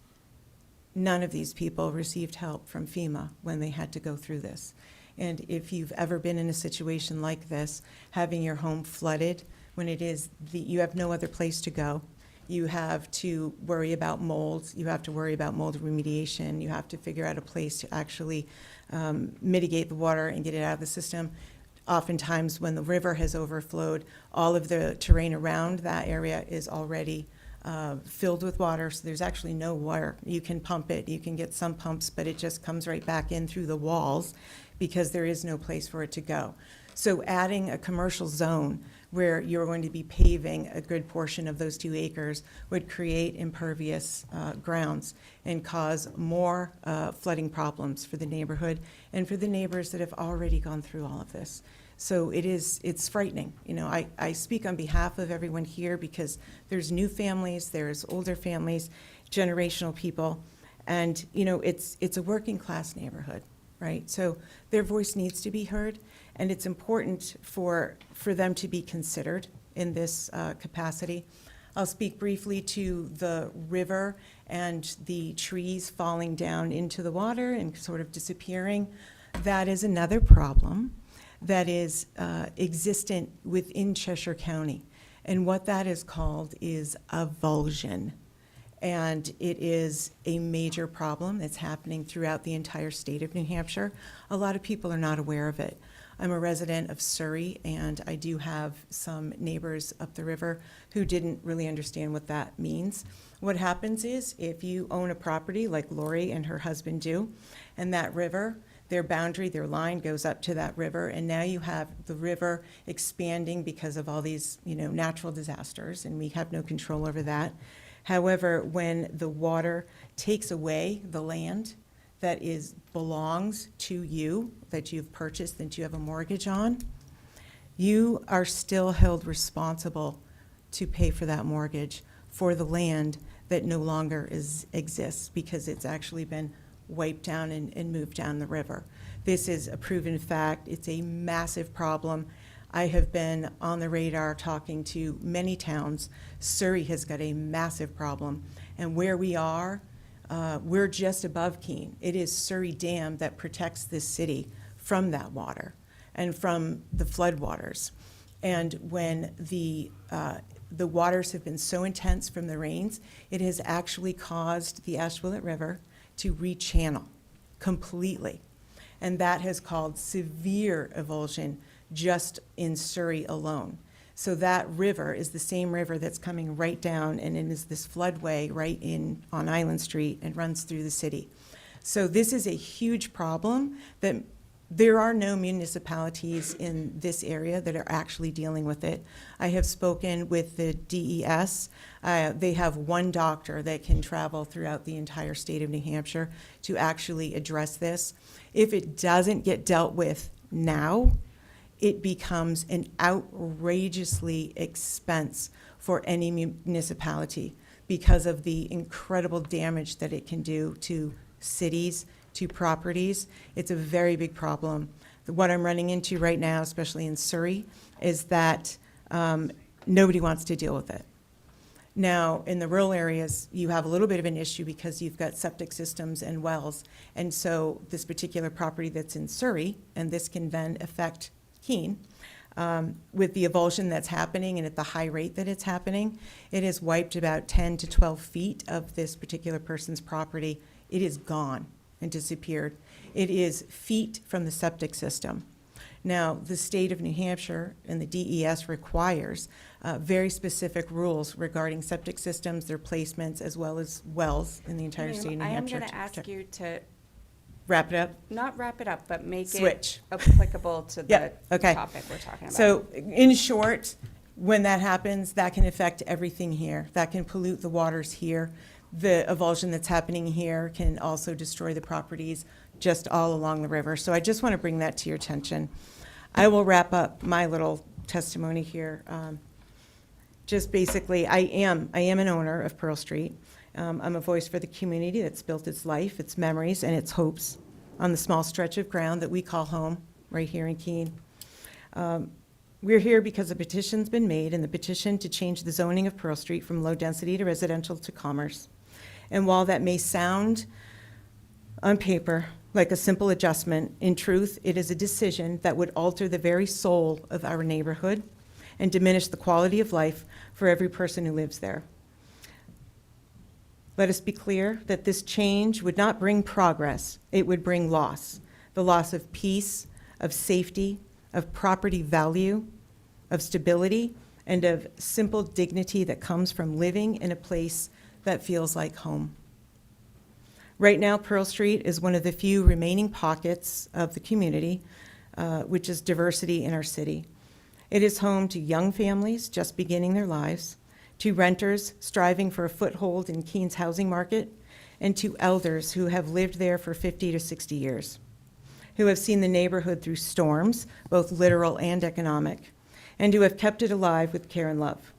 none of these people received help from FEMA when they had to go through this. And if you've ever been in a situation like this, having your home flooded, when it is you have no other place to go, you have to worry about mold, you have to worry about mold remediation, you have to figure out a place to actually mitigate the water and get it out of the system. Oftentimes when the river has overflowed, all of the terrain around that area is already filled with water, so there's actually no water. You can pump it, you can get some pumps, but it just comes right back in through the walls because there is no place for it to go. So adding a commercial zone where you're going to be paving a good portion of those 2 acres would create impervious grounds and cause more flooding problems for the neighborhood and for the neighbors that have already gone through all of this. So it's frightening. You know, I speak on behalf of everyone here because there's new families, there's older families, generational people, and you know, it's a working class neighborhood, right? So their voice needs to be heard, and it's important for them to be considered in this capacity. I'll speak briefly to the river and the trees falling down into the water and sort of disappearing. That is another problem that is existent within Cheshire County. And what that is called is avulsion. And it is a major problem that's happening throughout the entire state of New Hampshire. A lot of people are not aware of it. I'm a resident of Surrey, and I do have some neighbors up the river who didn't really understand what that means. What happens is if you own a property like Lori and her husband do, and that river, their boundary, their line goes up to that river, and now you have the river expanding because of all these, you know, natural disasters, and we have no control over that. However, when the water takes away the land that belongs to you, that you've purchased, that you have a mortgage on, you are still held responsible to pay for that mortgage for the land that no longer exists because it's actually been wiped down and moved down the river. This is a proven fact. It's a massive problem. I have been on the radar talking to many towns. Surrey has got a massive problem. And where we are, we're just above Keene. It is Surrey Dam that protects this city from that water and from the floodwaters. And when the waters have been so intense from the rains, it has actually caused the Ashwillet River to rechannel completely. And that has caused severe avulsion just in Surrey alone. So that river is the same river that's coming right down, and it is this floodway right in on Island Street and runs through the city. So this is a huge problem that There are no municipalities in this area that are actually dealing with it. I have spoken with the DES. They have one doctor that can travel throughout the entire state of New Hampshire to actually address this. If it doesn't get dealt with now, it becomes an outrageously expense for any municipality because of the incredible damage that it can do to cities, to properties. It's a very big problem. What I'm running into right now, especially in Surrey, is that nobody wants to deal with it. Now, in the rural areas, you have a little bit of an issue because you've got septic systems and wells. And so this particular property that's in Surrey, and this can then affect Keene, with the avulsion that's happening and at the high rate that it's happening, it has wiped about 10 to 12 feet of this particular person's property. It is gone and disappeared. It is feet from the septic system. Now, the state of New Hampshire and the DES requires very specific rules regarding septic systems, their placements, as well as wells in the entire state of New I am Hampshire. going to ask you to Wrap it up? not wrap it up, but make Switch. it applicable to the Yep, okay. topic we're talking about. So, in short, when that happens, that can affect everything here. That can pollute the waters here. The avulsion that's happening here can also destroy the properties just all along the river. So I just want to bring that to your attention. I will wrap up my little testimony here. Just basically, I am an owner of Pearl Street. I'm a voice for the community that's built its life, its memories, and its hopes on the small stretch of ground that we call home right here in Keene. We're here because a petition's been made, and the petition to change the zoning of Pearl Street from low density to residential to commerce. And while that may sound on paper like a simple adjustment, in truth, it is a decision that would alter the very soul of our neighborhood and diminish the quality of life for every person who lives there. Let us be clear that this change would not bring progress, it would bring loss. The loss of peace, of safety, of property value, of stability, and of simple dignity that comes from living in a place that feels like home. Right now, Pearl Street is one of the few remaining pockets of the community, which is diversity in our city. It is home to young families just beginning their lives, to renters striving for a foothold in Keene's housing market, and to elders who have lived there for 50 to 60 years, who have seen the neighborhood through storms, both literal and economic, and who have kept it alive with care and love.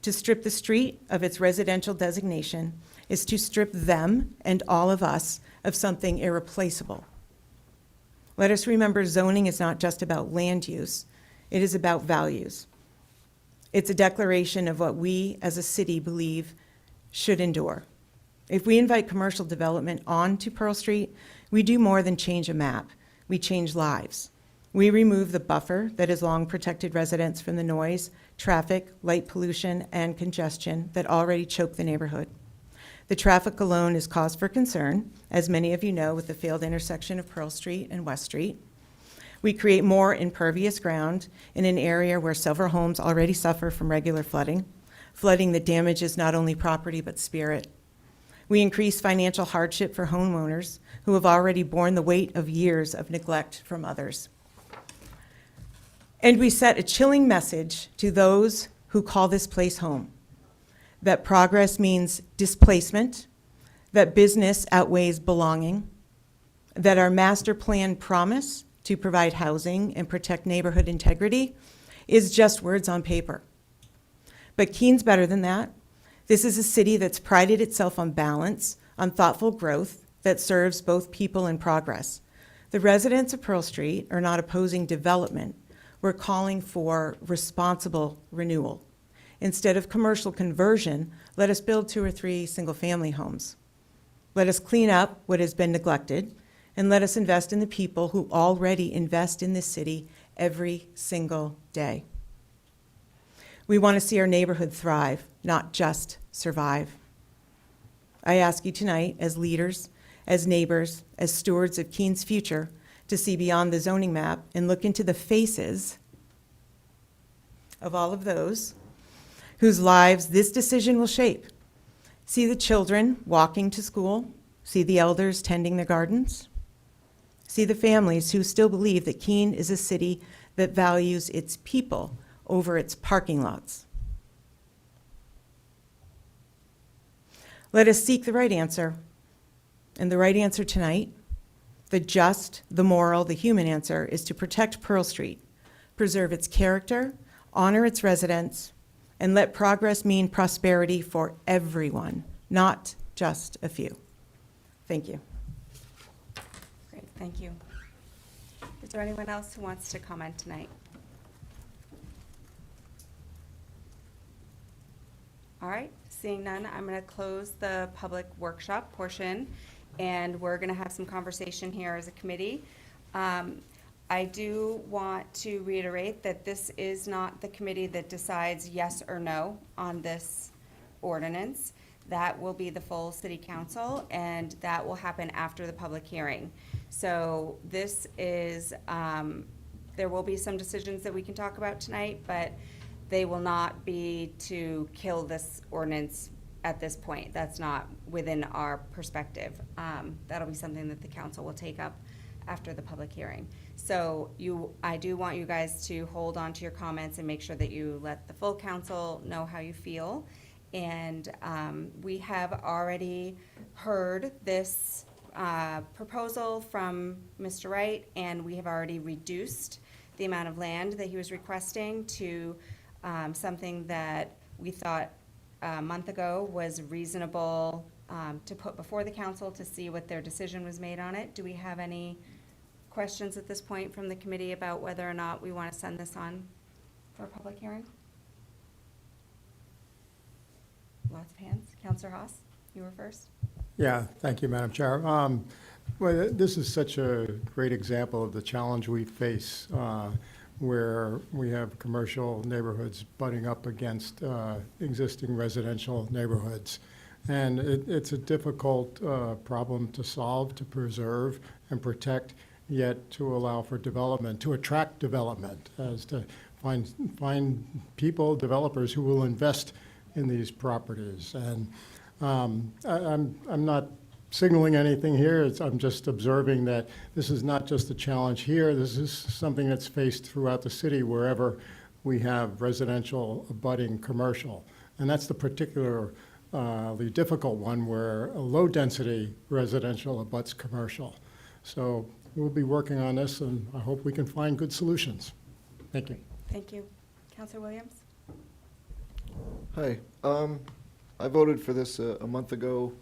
To strip the street of its residential designation is to strip them and all of us of something irreplaceable. Let us remember zoning is not just about land use, it is about values. It's a declaration of what we as a city believe should endure. If we invite commercial development onto Pearl Street, we do more than change a map. We change lives. We remove the buffer that has long protected residents from the noise, traffic, light pollution, and congestion that already choke the neighborhood. The traffic alone is cause for concern, as many of you know, with the failed intersection of Pearl Street and West Street. We create more impervious ground in an area where several homes already suffer from regular flooding that damages not only property but spirit. We increase financial hardship for homeowners who have already borne the weight of years of neglect from others. And we set a chilling message to those who call this place home, that progress means displacement, that business outweighs belonging, that our master plan promise to provide housing and protect neighborhood integrity is just words on paper. But Keene's better than that. This is a city that's prided itself on balance, on thoughtful growth that serves both people and progress. The residents of Pearl Street are not opposing development. We're calling for responsible renewal. Instead of commercial conversion, let us build 2 or 3 single-family homes. Let us clean up what has been neglected, and let us invest in the people who already invest in this city every single day. We want to see our neighborhood thrive, not just survive. I ask you tonight, as leaders, as neighbors, as stewards of Keene's future, to see beyond the zoning map and look into the faces of all of those whose lives this decision will shape. See the children walking to school, see the elders tending their gardens, See the families who still believe that Keene is a city that values its people over its parking lots. Let us seek the right answer. And the right answer tonight, the just, the moral, the human answer, is to protect Pearl Street, preserve its character, honor its residents, and let progress mean prosperity for everyone, not just a few. Thank you. Great, thank you. Is there anyone else who wants to comment tonight? All right, seeing none, I'm going to close the public workshop portion, and we're going to have some conversation here as a committee. I do want to reiterate that this is not the committee that decides yes or no on this ordinance. That will be the full city council, and that will happen after the public hearing. So this is, there will be some decisions that we can talk about tonight, but they will not be to kill this ordinance at this point. That's not within our perspective. That'll be something that the council will take up after the public hearing. So I do want you guys to hold on to your comments and make sure that you let the full council know how you feel. And we have already heard this proposal from Mr. Wright, and we have already reduced the amount of land that he was requesting to something that we thought a month ago was reasonable to put before the council to see what their decision was made on it. Do we have any questions at this point from the committee about whether or not we want to send this on for a public hearing? Lots of hands. Counselor Haas, you were first. Yeah, thank you, Madam Chair. Well, this is such a great example of the challenge we face where we have commercial neighborhoods butting up against existing residential neighborhoods. And it's a difficult problem to solve, to preserve and protect, yet to allow for development, to attract development, as to find people, developers who will invest in these properties. And I'm not signaling anything here. I'm just observing that this is not just a challenge here. This is something that's faced throughout the city wherever we have residential abutting commercial. And that's the particularly difficult one where a low-density residential abuts commercial. So we'll be working on this, and I hope we can find good solutions. Thank you. Thank you. Counselor Williams? Hi. I voted for this a month ago.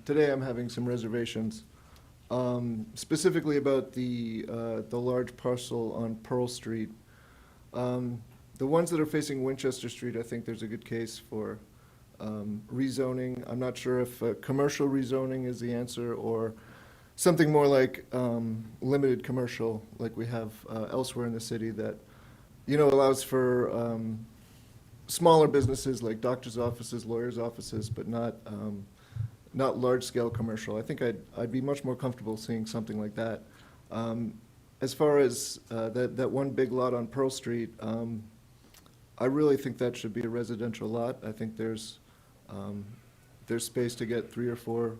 Today I'm having some reservations, specifically about the large parcel on Pearl Street. The ones that are facing Winchester Street, I think there's a good case for rezoning. I'm not sure if commercial rezoning is the answer or something more like limited commercial, like we have elsewhere in the city that, allows for smaller businesses like doctor's offices, lawyers' offices, but not large-scale commercial. I think I'd be much more comfortable seeing something like that. As far as that one big lot on Pearl Street, I really think that should be a residential lot. I think there's space to get 3 or 4,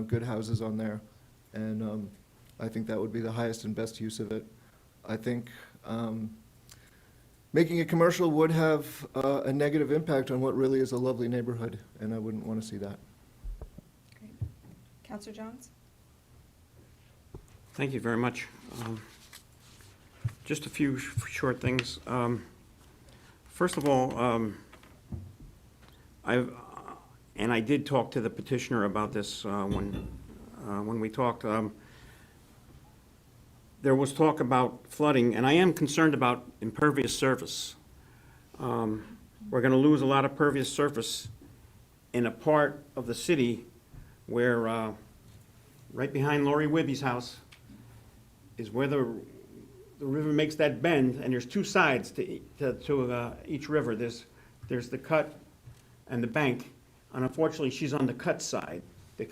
good houses on there, and I think that would be the highest and best use of it. I think making it commercial would have a negative impact on what really is a lovely neighborhood, and I wouldn't want to see that. Great. Counselor Jones? Thank you very much. Just a few short things. First of all, I did talk to the petitioner about this when we talked. There was talk about flooding, and I am concerned about impervious surface. We're going to lose a lot of pervious surface in a part of the city where, right behind Lori Wibby's house, is where the river makes that bend, and there's 2 sides to each river. There's the cut and the bank, and unfortunately, she's on the cut side. The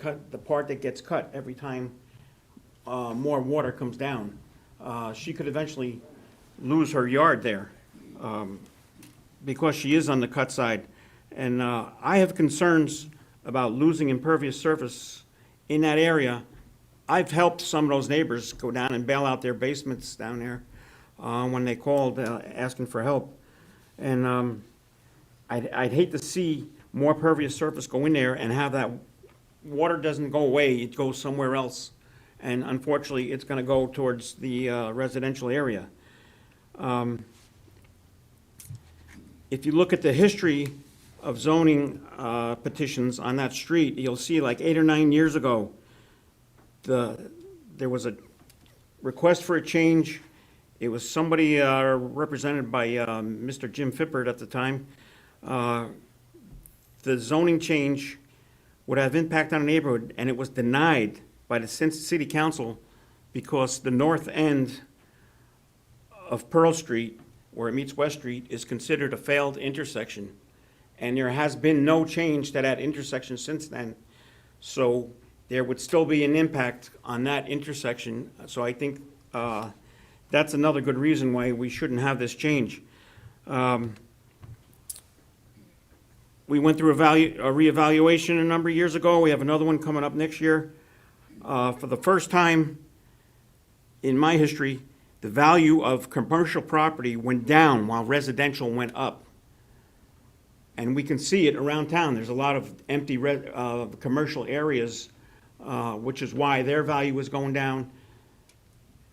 part that gets cut every time more water comes down. She could eventually lose her yard there because she is on the cut side. And I have concerns about losing impervious surface in that area I've helped some of those neighbors go down and bail out their basements down there when they called asking for help. And I'd hate to see more pervious surface go in there and have that water doesn't go away, it goes somewhere else. And unfortunately, it's gonna go towards the residential area. If you look at the history of zoning petitions on that street, you'll see like 8 or 9 years ago, there was a request for a change. It was somebody represented by Mr. Jim Fippert at the time. The zoning change would have impact on a neighborhood, and it was denied by the city council because the north end of Pearl Street, where it meets West Street, is considered a failed intersection. And there has been no change to that intersection since then. So there would still be an impact on that intersection. So I think that's another good reason why we shouldn't have this change. We went through a reevaluation a number of years ago. We have another one coming up next year. For the first time in my history, the value of commercial property went down while residential went up. And we can see it around town. There's a lot of empty commercial areas, which is why their value is going down.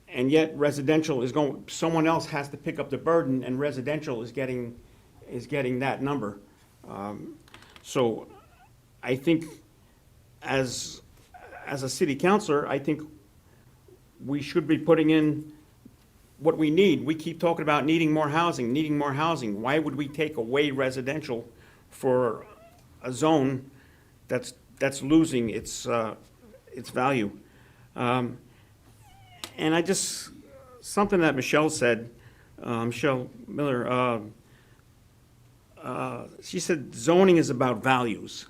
And yet residential is going, someone else has to pick up the burden, and residential is getting that number. So I think as a city councilor, I think we should be putting in what we need. We keep talking about needing more housing, needing more housing. Why would we take away residential for a zone that's losing its value? And I just, something that Michelle said, Michelle Miller, she said zoning is about values.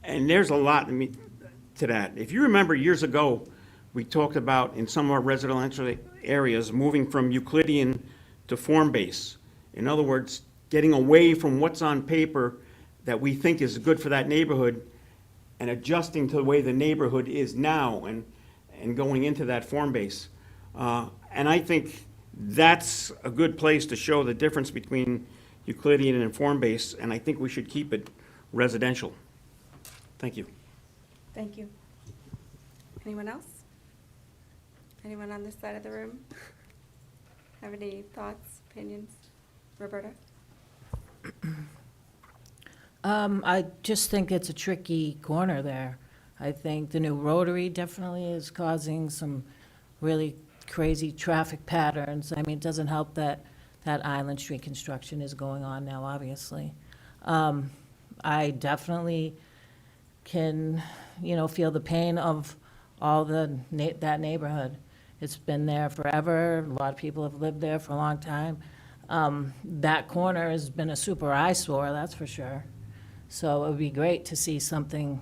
And there's a lot to that. If you remember years ago, we talked about in some of our residential areas moving from Euclidean to form-based. In other words, getting away from what's on paper that we think is good for that neighborhood and adjusting to the way the neighborhood is now and going into that form base. And I think that's a good place to show the difference between Euclidean and form base, and I think we should keep it residential. Thank you. Thank you. Anyone else? Anyone on this side of the room? Have any thoughts, opinions? Roberta? I just think it's a tricky corner there. I think the new rotary definitely is causing some really crazy traffic patterns. I mean, it doesn't help that Island Street construction is going on now, obviously. I definitely can, feel the pain of all that neighborhood. It's been there forever. A lot of people have lived there for a long time. That corner has been a super eyesore, that's for sure. So it would be great to see something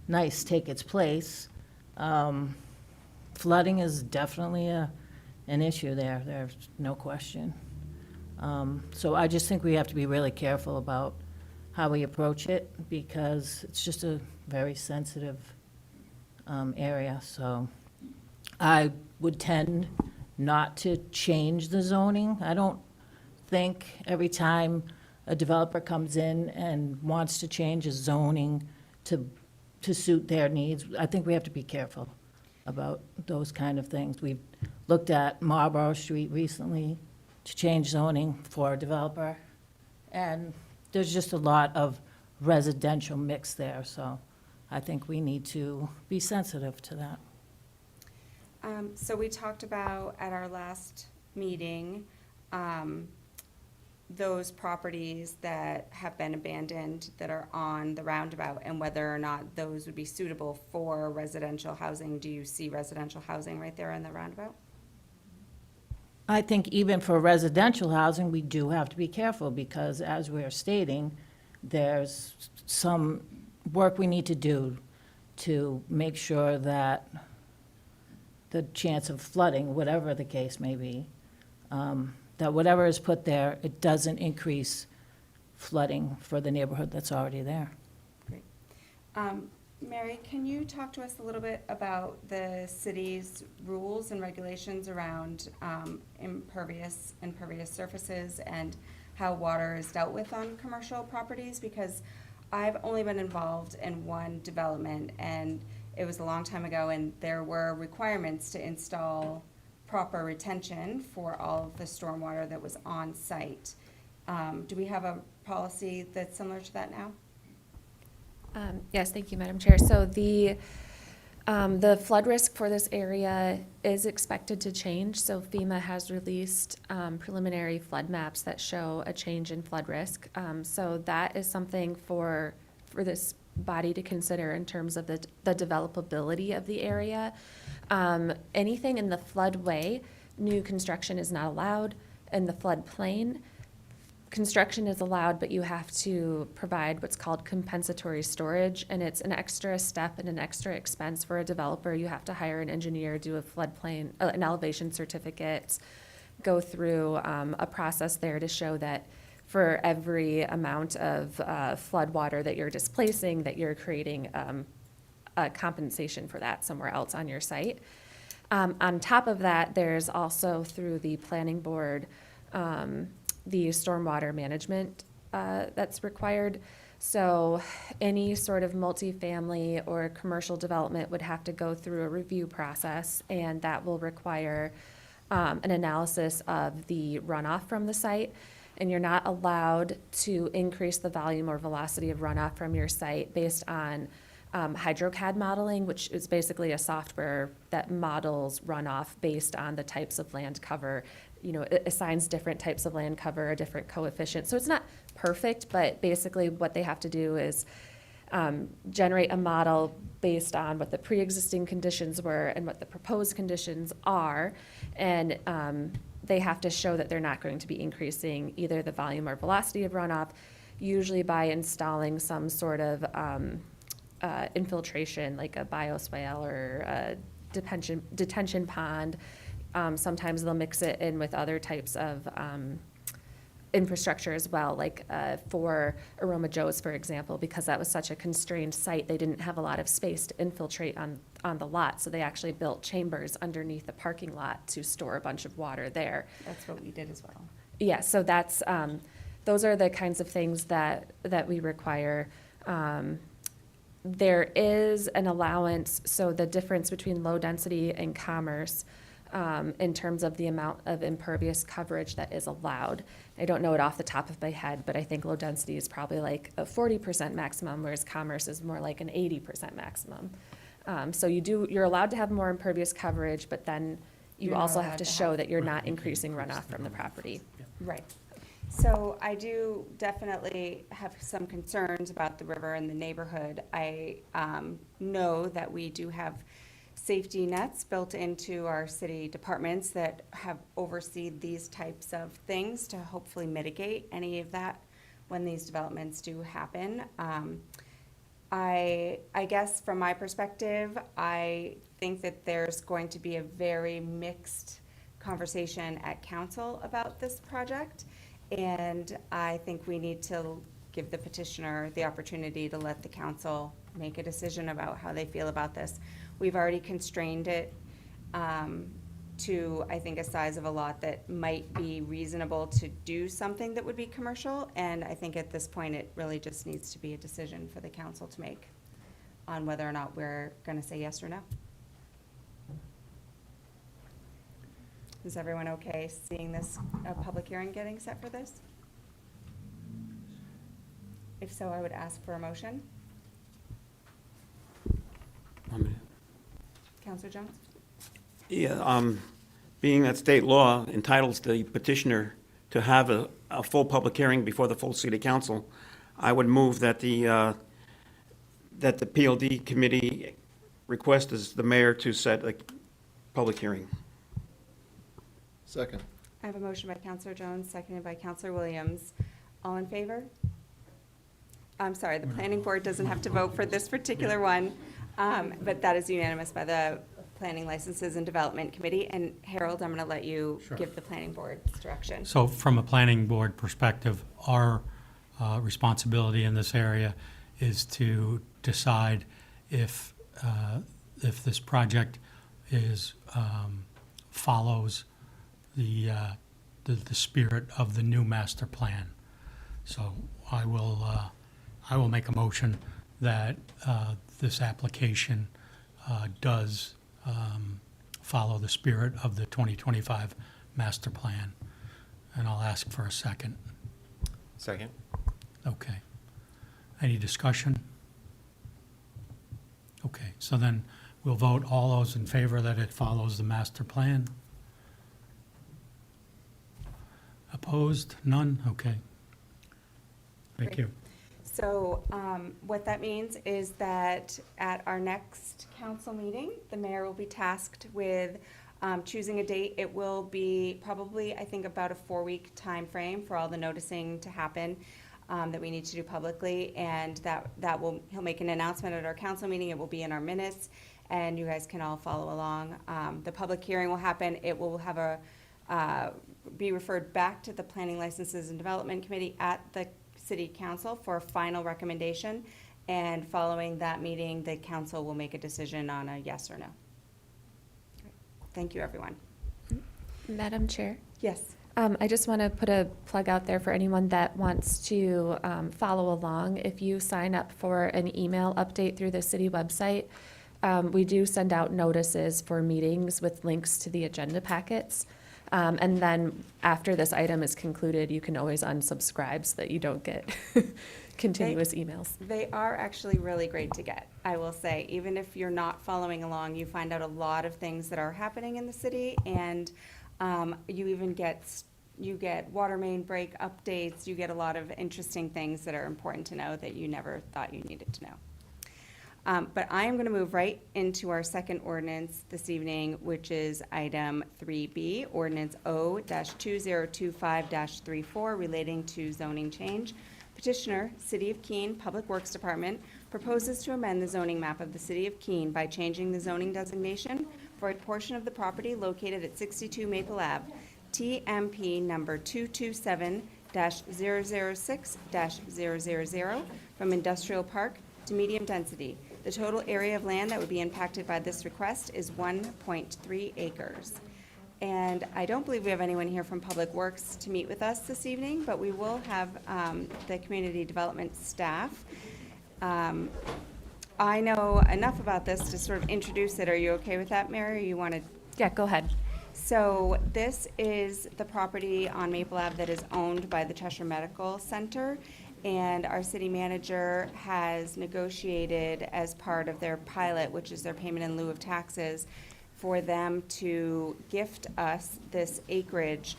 nice take its place. Flooding is definitely an issue there. There's no question. So I just think we have to be really careful about how we approach it, because it's just a very sensitive area. So I would tend not to change the zoning. I don't think every time a developer comes in and wants to change a zoning to suit their needs, I think we have to be careful about those kind of things. We've looked at Marlborough Street recently to change zoning for a developer, and there's just a lot of residential mix there, so I think we need to be sensitive to that. So we talked about at our last meeting, those properties that have been abandoned that are on the roundabout and whether or not those would be suitable for residential housing. Do you see residential housing right there in the roundabout? I think even for residential housing, we do have to be careful, because as we're stating, there's some work we need to do to make sure that the chance of flooding, whatever the case may be, that whatever is put there, it doesn't increase flooding for the neighborhood that's already there. Great. Mary, can you talk to us a little bit about the city's rules and regulations around impervious surfaces and how water is dealt with on commercial properties? Because I've only been involved in one development, and it was a long time ago, and there were requirements to install proper retention for all of the stormwater that was on site. Do we have a policy that's similar to that now? Yes, thank you, Madam Chair. So the flood risk for this area is expected to change. So FEMA has released preliminary flood maps that show a change in flood risk. So that is something for this body to consider in terms of the developability of the area. Anything in the floodway, new construction is not allowed. In the floodplain, construction is allowed, but you have to provide what's called compensatory storage, and it's an extra step and an extra expense for a developer. You have to hire an engineer, do a floodplain, an elevation certificate, go through a process there to show that for every amount of flood water that you're displacing, that you're creating a compensation for that somewhere else on your site. On top of that, there's also through the planning board, the stormwater management that's required. So any sort of multifamily or commercial development would have to go through a review process, and that will require an analysis of the runoff from the site. And you're not allowed to increase the volume or velocity of runoff from your site based on HydroCAD modeling, which is basically a software that models runoff based on the types of land cover. You know, it assigns different types of land cover, a different coefficient. So it's not perfect, but basically what they have to do is generate a model based on what the pre-existing conditions were and what the proposed conditions are. And they have to show that they're not going to be increasing either the volume or velocity of runoff, usually by installing some sort of infiltration, like a bioswale or a detention pond. Sometimes they'll mix it in with other types of infrastructure as well, like for Aroma Joe's, for example, because that was such a constrained site, they didn't have a lot of space to infiltrate on the lot, so they actually built chambers underneath the parking lot to store a bunch of water there. That's what we did as well. Yeah, so that's, those are the kinds of things that we require. There is an allowance, so the difference between low density and commerce in terms of the amount of impervious coverage that is allowed. I don't know it off the top of my head, but I think low density is probably like a 40% maximum, whereas commerce is more like an 80% maximum. So you're allowed to have more impervious coverage, but then you You're not also allowed have to to show have- that you're not increasing runoff from the property. Right. So I do definitely have some concerns about the river and the neighborhood. I know that we do have safety nets built into our city departments that have overseen these types of things to hopefully mitigate any of that when these developments do happen. I guess from my perspective, I think that there's going to be a very mixed conversation at council about this project. And I think we need to give the petitioner the opportunity to let the council make a decision about how they feel about this. We've already constrained it to, I think, a size of a lot that might be reasonable to do something that would be commercial. And I think at this point, it really just needs to be a decision for the council to make on whether or not we're going to say yes or no. Is everyone okay seeing this public hearing getting set for this? If so, I would ask for a motion. Counselor Jones? Yeah, being that state law entitles the petitioner to have a full public hearing before the full city council, I would move that the PLD committee request is the mayor to set a public hearing. Second. I have a motion by Counselor Jones, seconded by Counselor Williams. All in favor? I'm sorry, the planning board doesn't have to vote for this particular one, but that is unanimous by the Planning Licenses and Development Committee. And Harold, I'm going to let you Sure. give the planning board's direction. So from a planning board perspective, our responsibility in this area is to decide if this project is, follows the spirit of the new master plan. So I will make a motion that this application does follow the spirit of the 2025 master plan. And I'll ask for a second. Second. Okay. Any discussion? Okay, so then we'll vote all those in favor that it follows the master plan. Opposed? None? Okay. Thank you. So what that means is that at our next council meeting, the mayor will be tasked with choosing a date. It will be probably, I think, about a 4-week time frame for all the noticing to happen that we need to do publicly. And he'll make an announcement at our council meeting. It will be in our minutes, and you guys can all follow along. The public hearing will happen. It will have be referred back to the Planning Licenses and Development Committee at the City Council for a final recommendation. And following that meeting, the council will make a decision on a yes or no. Thank you, everyone. Madam Chair? Yes. I just want to put a plug out there for anyone that wants to follow along. If you sign up for an email update through the city website, we do send out notices for meetings with links to the agenda packets. And then after this item is concluded, you can always unsubscribe so that you don't get continuous emails. They are actually really great to get, I will say. Even if you're not following along, you find out a lot of things that are happening in the city, and you even get water main break updates. You get a lot of interesting things that are important to know that you never thought you needed to know. But I am going to move right into our second ordinance this evening, which is item 3B, ordinance O-2025-34, relating to zoning change. Petitioner, City of Keene Public Works Department, proposes to amend the zoning map of the City of Keene by changing the zoning designation for a portion of the property located at 62 Maple Ave, TMP number 227-006-000, from industrial park to medium density. The total area of land that would be impacted by this request is 1.3 acres. And I don't believe we have anyone here from Public Works to meet with us this evening, but we will have the community development staff. I know enough about this to sort of introduce it. Are you okay with that, Mary? Or you want to? Yeah, go ahead. So this is the property on Maple Ave that is owned by the Cheshire Medical Center. And our city manager has negotiated as part of their pilot, which is their payment in lieu of taxes, for them to gift us this acreage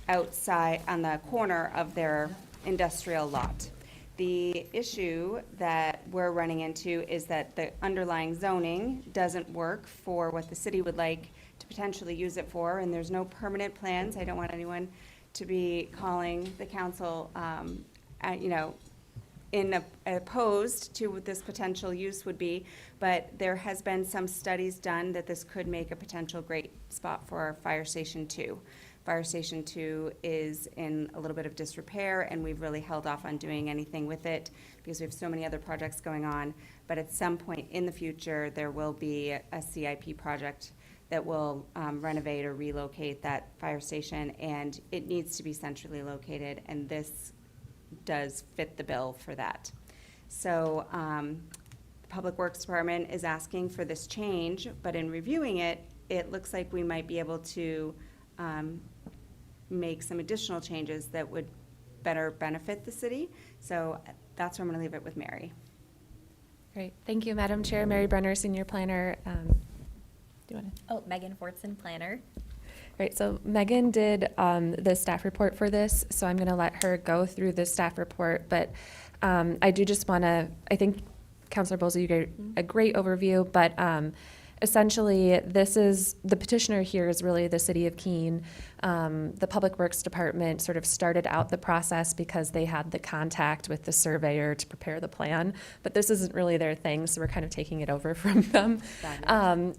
outside on the corner of their industrial lot. The issue that we're running into is that the underlying zoning doesn't work for what the city would like to potentially use it for, and there's no permanent plans. I don't want anyone to be calling the council, opposed to what this potential use would be, but there has been some studies done that this could make a potential great spot for our Fire Station 2. Fire Station 2 is in a little bit of disrepair, and we've really held off on doing anything with it because we have so many other projects going on. But at some point in the future, there will be a CIP project that will renovate or relocate that fire station, and it needs to be centrally located, and this does fit the bill for that. So the Public Works Department is asking for this change, but in reviewing it, it looks like we might be able to make some additional changes that would better benefit the city. So that's where I'm going to leave it with Mary. Great. Thank you, Madam Chair. Mary Brenner, Senior Planner. Do you want to? Oh, Megan Fortson, Planner. Right, so Megan did the staff report for this, so I'm going to let her go through the staff report. But I do just want to, I think Councilor Bowles, you gave a great overview, but essentially this is, the petitioner here is really the City of Keene. The Public Works Department sort of started out the process because they had the contact with the surveyor to prepare the plan, but this isn't really their thing, so we're kind of taking it over from them.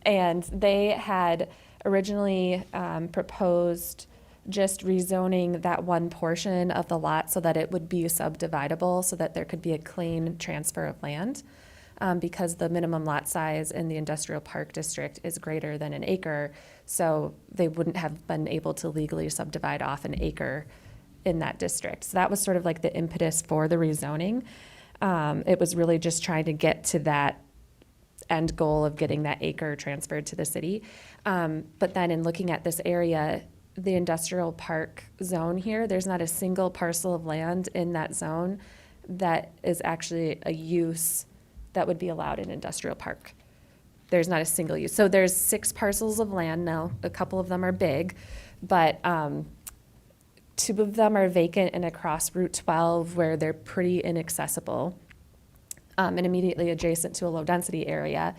And they had originally proposed just rezoning that one portion of the lot so that it would be subdividable, so that there could be a clean transfer of land. because the minimum lot size in the industrial park district is greater than an acre. So they wouldn't have been able to legally subdivide off an acre in that district. So that was sort of like the impetus for the rezoning. It was really just trying to get to that end goal of getting that acre transferred to the city. But then in looking at this area, the industrial park zone here, there's not a single parcel of land in that zone that is actually a use that would be allowed in industrial park. There's not a single use. So there's 6 parcels of land now. A couple of them are big, but 2 of them are vacant and across Route 12 where they're pretty inaccessible and immediately adjacent to a low-density area.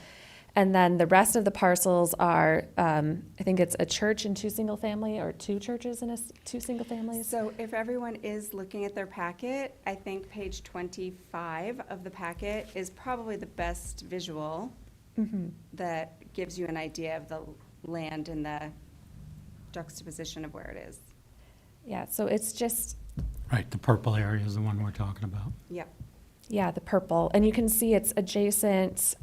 And then the rest of the parcels are, I think it's a church and 2 single-family, or 2 churches and 2 single-families. So if everyone is looking at their packet, I think page 25 of the packet is probably the best visual that gives you an idea of the land and the juxtaposition of where it is. Yeah, so it's just, Right, the purple area is the one we're talking about. Yep. yeah, the purple. And you can see it's adjacent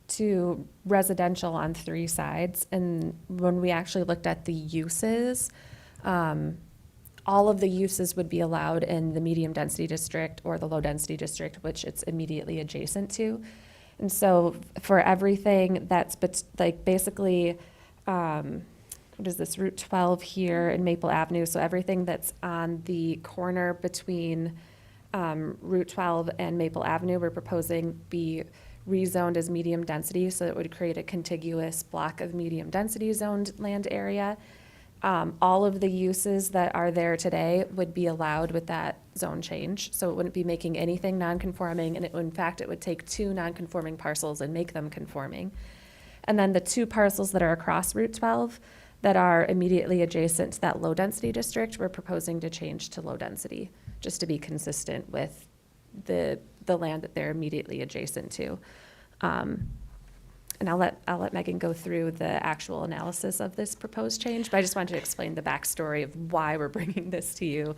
to residential on 3 sides. And when we actually looked at the uses, all of the uses would be allowed in the medium density district or the low density district, which it's immediately adjacent to. And so for everything that's like basically, what is this, Route 12 here and Maple Avenue, so everything that's on the corner between Route 12 and Maple Avenue, we're proposing be rezoned as medium density, so it would create a contiguous block of medium density zoned land area. All of the uses that are there today would be allowed with that zone change, so it wouldn't be making anything non-conforming, and in fact, it would take 2 non-conforming parcels and make them conforming. And then the 2 parcels that are across Route 12 that are immediately adjacent to that low-density district, we're proposing to change to low-density, just to be consistent with the land that they're immediately adjacent to. And I'll let Megan go through the actual analysis of this proposed change, but I just wanted to explain the backstory of why we're bringing this to you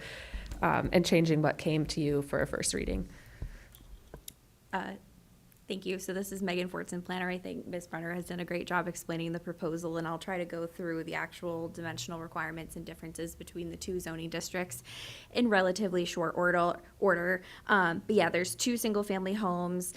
and changing what came to you for a first reading. Thank you. So this is Megan Fortson, planner. I think Ms. Brenner has done a great job explaining the proposal, and I'll try to go through the actual dimensional requirements and differences between the 2 zoning districts in relatively short order. But yeah, there's 2 single-family homes.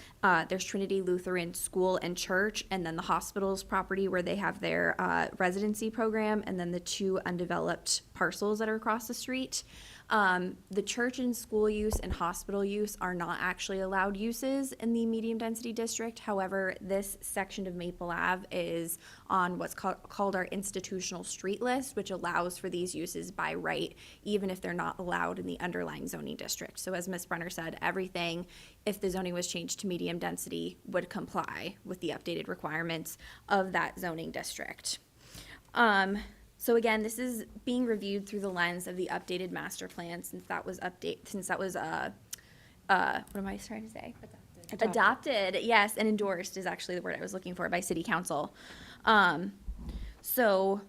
There's Trinity Lutheran School and Church, and then the hospital's property where they have their residency program, and then the 2 undeveloped parcels that are across the street. The church and school use and hospital use are not actually allowed uses in the medium density district. However, this section of Maple Ave is on what's called our institutional street list, which allows for these uses by right, even if they're not allowed in the underlying zoning district. So as Ms. Brenner said, everything, if the zoning was changed to medium density, would comply with the updated requirements of that zoning district. So again, this is being reviewed through the lens of the updated master plan, since that was what am I trying to say? Adopted, yes, and endorsed is actually the word I was looking for by city council. So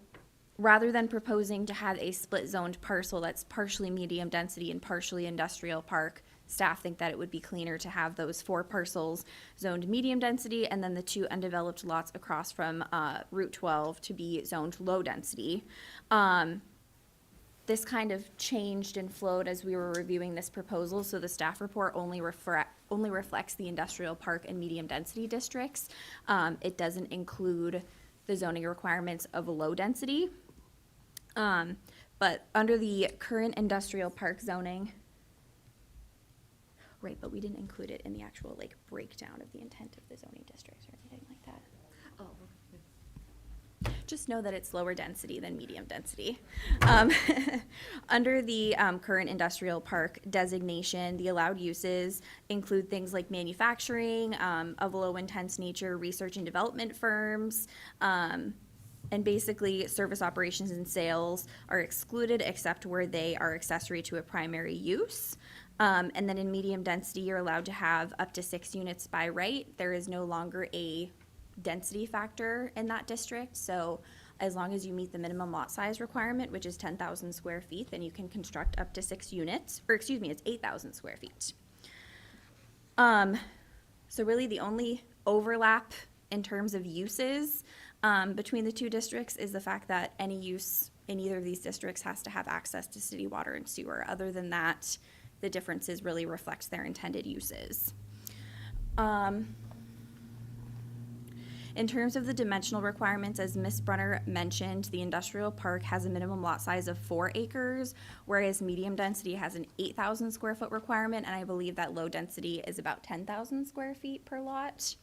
rather than proposing to have a split zoned parcel that's partially medium density and partially industrial park, staff think that it would be cleaner to have those 4 parcels zoned medium density and then the 2 undeveloped lots across from Route 12 to be zoned low density. This kind of changed and flowed as we were reviewing this proposal, so the staff report only reflects the industrial park and medium density districts. It doesn't include the zoning requirements of a low density. But under the current industrial park zoning, right, but we didn't include it in the actual like breakdown of the intent of the zoning districts or anything like that. Oh. Just know that it's lower density than medium density. Under the current industrial park designation, the allowed uses include things like manufacturing of low intense nature, research and development firms, and basically service operations and sales are excluded except where they are accessory to a primary use. And then in medium density, you're allowed to have up to 6 units by right. There is no longer a density factor in that district. So as long as you meet the minimum lot size requirement, which is 10,000 square feet, then you can construct up to 6 units, or excuse me, it's 8,000 square feet. So really the only overlap in terms of uses between the two districts is the fact that any use in either of these districts has to have access to city water and sewer. Other than that, the differences really reflect their intended uses. In terms of the dimensional requirements, as Ms. Brunner mentioned, the industrial park has a minimum lot size of 4 acres, whereas medium density has an 8,000 square foot requirement, and I believe that low density is about 10,000 square feet per lot.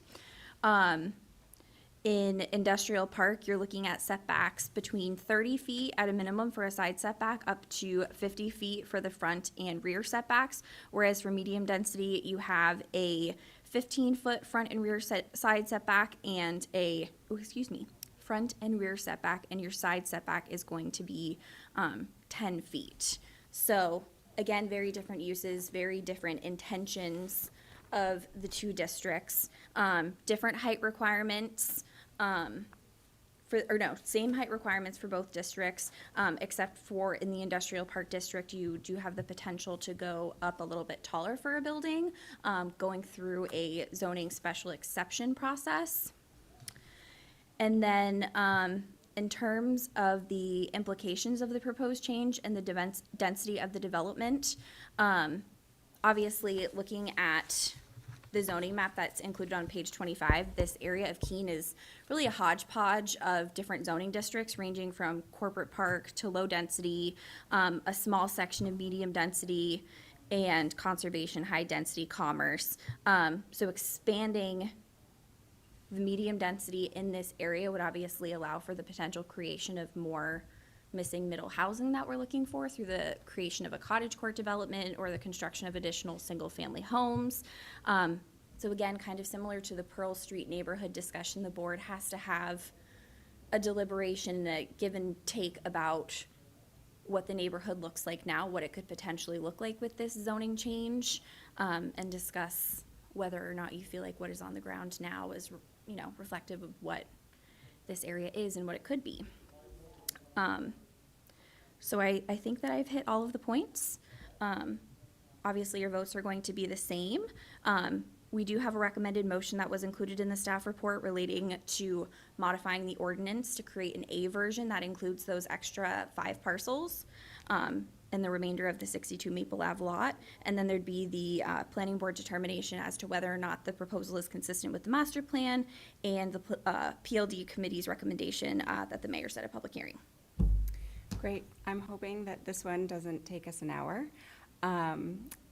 In industrial park, you're looking at setbacks between 30 feet at a minimum for a side setback up to 50 feet for the front and rear setbacks, whereas for medium density, you have a 15-foot front and rear side setback and front and rear setback, and your side setback is going to be 10 feet. So again, very different uses, very different intentions of the two districts, different height requirements, same height requirements for both districts, except for in the industrial park district, you do have the potential to go up a little bit taller for a building, going through a zoning special exception process. And then, in terms of the implications of the proposed change and the density of the development, obviously looking at the zoning map that's included on page 25, this area of Keene is really a hodgepodge of different zoning districts ranging from corporate park to low density, a small section of medium density, and conservation high density commerce. So expanding the medium density in this area would obviously allow for the potential creation of more missing middle housing that we're looking for through the creation of a cottage court development or the construction of additional single-family homes. So again, kind of similar to the Pearl Street neighborhood discussion, the board has to have a deliberation, a give and take about what the neighborhood looks like now, what it could potentially look like with this zoning change, and discuss whether or not you feel like what is on the ground now is, reflective of what this area is and what it could be. So I think that I've hit all of the points. Obviously, your votes are going to be the same. We do have a recommended motion that was included in the staff report relating to modifying the ordinance to create an A version that includes those extra 5 parcels and the remainder of the 62 Maple Ave lot. And then there'd be the planning board determination as to whether or not the proposal is consistent with the master plan and the PLD committee's recommendation that the mayor set a public hearing. Great. I'm hoping that this one doesn't take us an hour.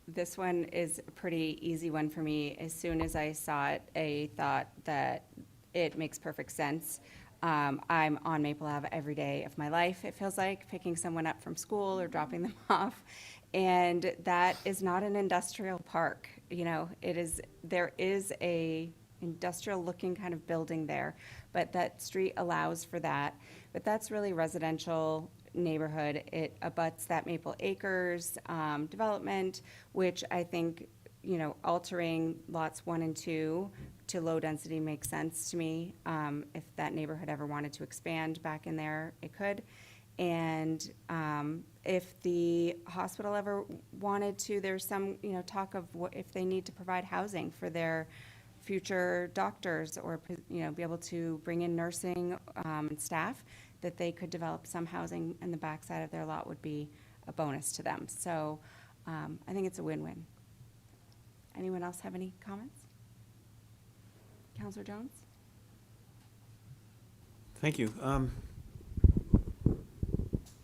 This one is a pretty easy one for me. As soon as I saw it, I thought that it makes perfect sense. I'm on Maple Ave every day of my life, it feels like, picking someone up from school or dropping them off. And that is not an industrial park. There is a industrial looking kind of building there, but that street allows for that. But that's really residential neighborhood. It abuts that Maple Acres development, which I think, altering lots 1 and 2 to low density makes sense to me. If that neighborhood ever wanted to expand back in there, it could. And if the hospital ever wanted to, there's some, talk of what if they need to provide housing for their future doctors or, be able to bring in nursing and staff, that they could develop some housing in the backside of their lot would be a bonus to them. So I think it's a win-win. Anyone else have any comments? Councilor Jones? Thank you.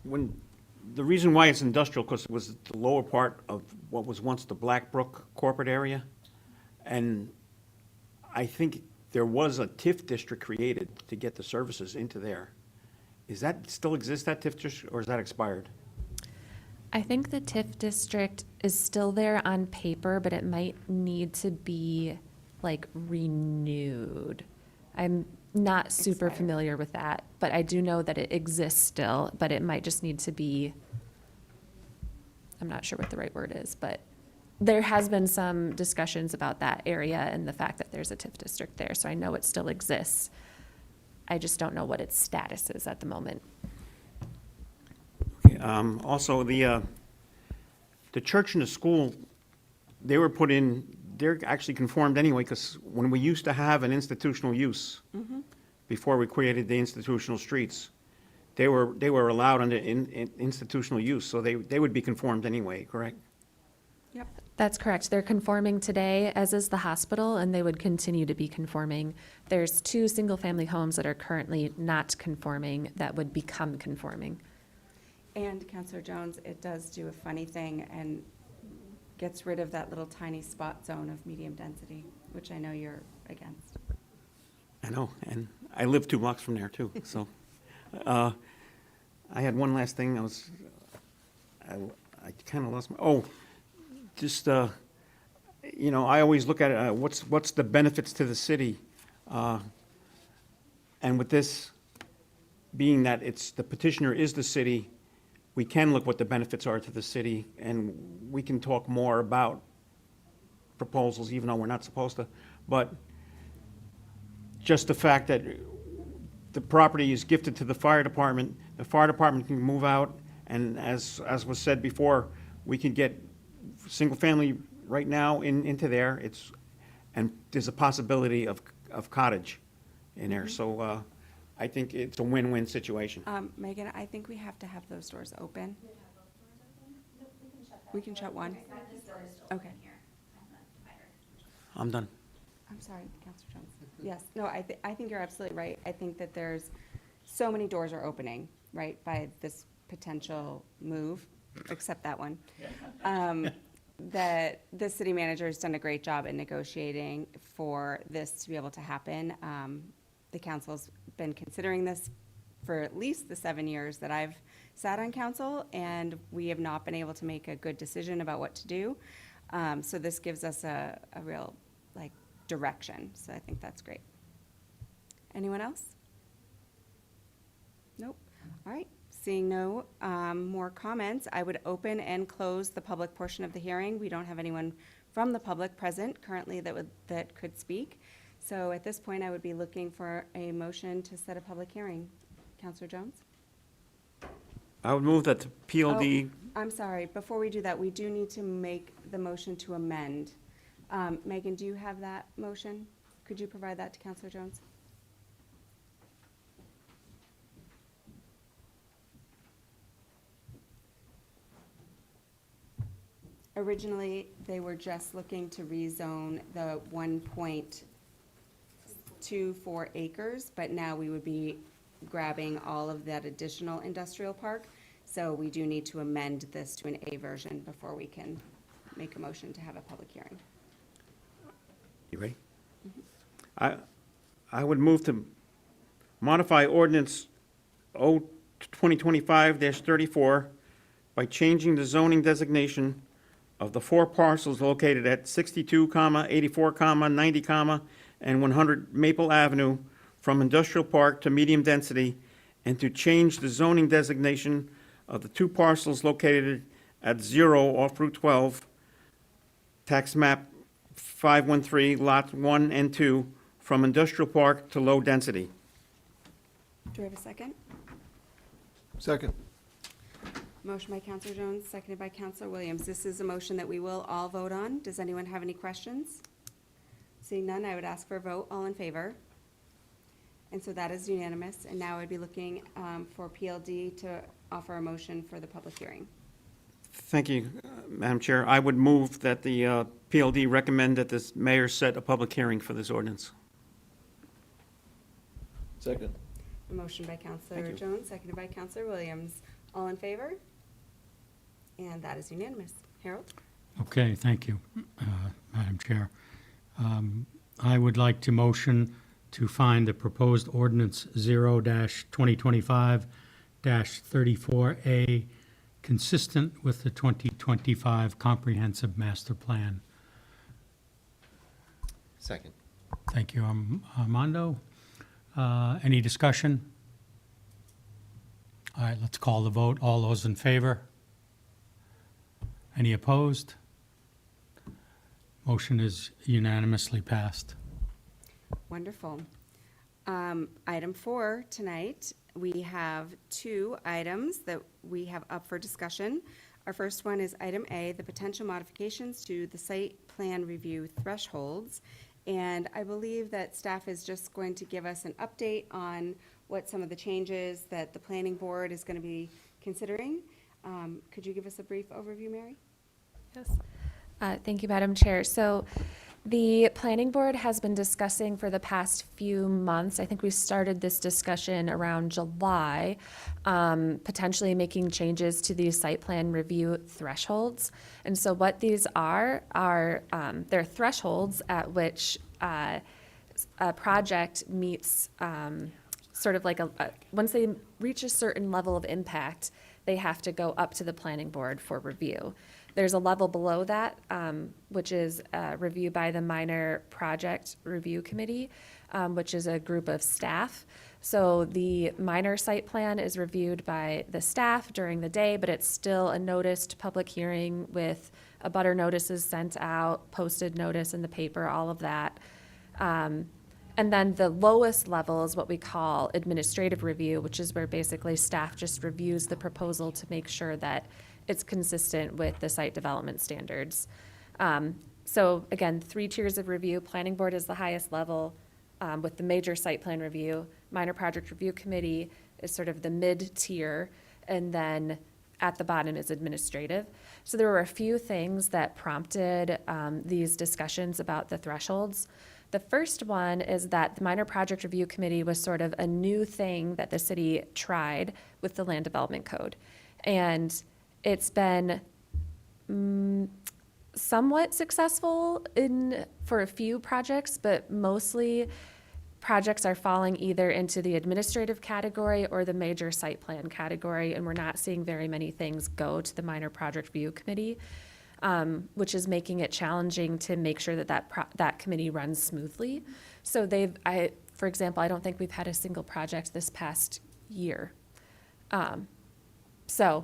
The reason why it's industrial, because it was the lower part of what was once the Blackbrook corporate area. And I think there was a TIF district created to get the services into there. Is that still exist, that TIF district, or is that expired? I think the TIF district is still there on paper, but it might need to be renewed. I'm not super familiar with that, but I do know that it exists still, but it might just need to be, I'm not sure what the right word is, but there has been some discussions about that area and the fact that there's a TIF district there, so I know it still exists. I just don't know what its status is at the moment. Okay, also, the church and the school, they were put in they're actually conformed anyway, because when we used to have an institutional use, before we created the institutional streets, they were allowed under institutional use, so they would be conformed anyway, correct? Yep. That's correct. They're conforming today, as is the hospital, and they would continue to be conforming. There's 2 single-family homes that are currently not conforming that would become conforming. And Counselor Jones, it does do a funny thing and gets rid of that little tiny spot zone of medium density, which I know you're against. I know, and I live 2 blocks from there too, so. I had one last thing, I kind of lost my, just, you know, I always look at it, what's the benefits to the city? And with this being that the petitioner is the city, we can look what the benefits are to the city, and we can talk more about proposals, even though we're not supposed to. But just the fact that the property is gifted to the fire department can move out, and as was said before, we can get single family right now into there. And there's a possibility of cottage in there. So I think it's a win-win situation. Megan, I think we have to have those doors open. We can shut one. Okay. I'm done. I'm sorry, Counselor Jones. Yes, no, I think you're absolutely right. I think that there's, so many doors are opening, right, by this potential move, except that one. That the city manager has done a great job in negotiating for this to be able to happen. The council's been considering this for at least the 7 years that I've sat on council, and we have not been able to make a good decision about what to do. So this gives us a real, direction, so I think that's great. Anyone else? Nope. All right, seeing no more comments, I would open and close the public portion of the hearing. We don't have anyone from the public present currently that could speak. So at this point, I would be looking for a motion to set a public hearing. Counselor Jones? I would move that the PLD, I'm sorry, before we do that, we do need to make the motion to amend. Megan, do you have that motion? Could you provide that to Counselor Jones? Originally, they were just looking to rezone the 1.24 acres, but now we would be grabbing all of that additional industrial park. So we do need to amend this to an A version before we can make a motion to have a public hearing. you ready? I would move to modify ordinance 2025-34 by changing the zoning designation of the 4 parcels located at 62, 84, 90, and 100 Maple Avenue from industrial park to medium density, and to change the zoning designation of the 2 parcels located at 0 off Route 12, tax map 513, lots 1 and 2, from industrial park to low density. Do we have a second? Second. Motion by Counselor Jones, seconded by Counselor Williams. This is a motion that we will all vote on. Does anyone have any questions? Seeing none, I would ask for a vote. All in favor? And so that is unanimous. And now I'd be looking for PLD to offer a motion for the public hearing. Thank you, Madam Chair. I would move that the PLD recommend that the mayor set a public hearing for this ordinance. Second. A motion by Counselor Thank you. Jones, seconded by Counselor Williams. All in favor? And that is unanimous. Harold? Okay, thank you, Madam Chair. I would like to motion to find the proposed ordinance 0-2025-34A consistent with the 2025 Comprehensive Master Plan. Second. Thank you, Armando. Any discussion? All right, let's call the vote. All those in favor? Any opposed? Motion is unanimously passed. Wonderful. Item 4 tonight, we have 2 items that we have up for discussion. Our first one is item A, the potential modifications to the site plan review thresholds. And I believe that staff is just going to give us an update on what some of the changes that the planning board is going to be considering. Could you give us a brief overview, Mary? Yes. Thank you, Madam Chair. So the planning board has been discussing for the past few months, I think we started this discussion around July, potentially making changes to these site plan review thresholds. And so what these are they're thresholds at which a project meets sort of like once they reach a certain level of impact, they have to go up to the planning board for review. There's a level below that, which is review by the Minor Project Review Committee, which is a group of staff. So the minor site plan is reviewed by the staff during the day, but it's still a noticed public hearing with abutter notices sent out, posted notice in the paper, all of that. And then the lowest level is what we call administrative review, which is where basically staff just reviews the proposal to make sure that it's consistent with the site development standards. So again, 3 tiers of review. Planning board is the highest level with the major site plan review. Minor project review committee is sort of the mid-tier, and then at the bottom is administrative. So there were a few things that prompted these discussions about the thresholds. The first one is that the Minor Project Review Committee was sort of a new thing that the city tried with the Land Development Code. And it's been somewhat successful for a few projects, but mostly projects are falling either into the administrative category or the major site plan category, and we're not seeing very many things go to the Minor Project Review Committee, which is making it challenging to make sure that committee runs smoothly. So for example, I don't think we've had a single project this past year. So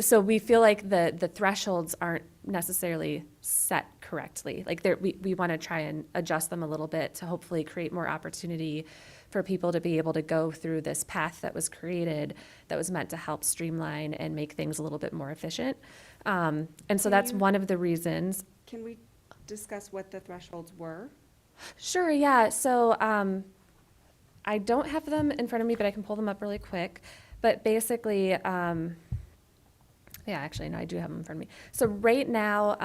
so we feel like the thresholds aren't necessarily set correctly. Like we want to try and adjust them a little bit to hopefully create more opportunity for people to be able to go through this path that was created that was meant to help streamline and make things a little bit more efficient. And so that's one of the reasons. Can we discuss what the thresholds were? Sure, yeah. So I don't have them in front of me, but I can pull them up really quick. But basically, yeah, actually, no, I do have them in front of me. So right now,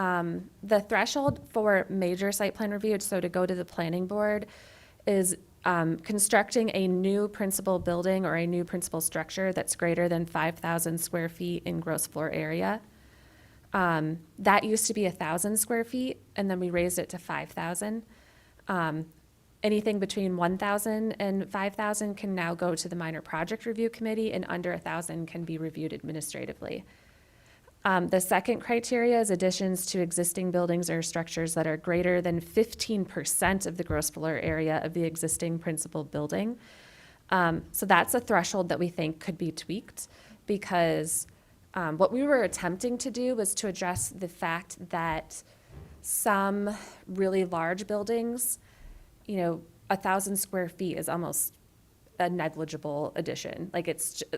the threshold for major site plan review, so to go to the planning board, is constructing a new principal building or a new principal structure that's greater than 5,000 square feet in gross floor area. That used to be 1,000 square feet, and then we raised it to 5,000. Anything between 1,000 and 5,000 can now go to the Minor Project Review Committee, and under 1,000 can be reviewed administratively. The second criteria is additions to existing buildings or structures that are greater than 15% of the gross floor area of the existing principal building. So that's a threshold that we think could be tweaked, because what we were attempting to do was to address the fact that some really large buildings, 1,000 square feet is almost a negligible addition. Like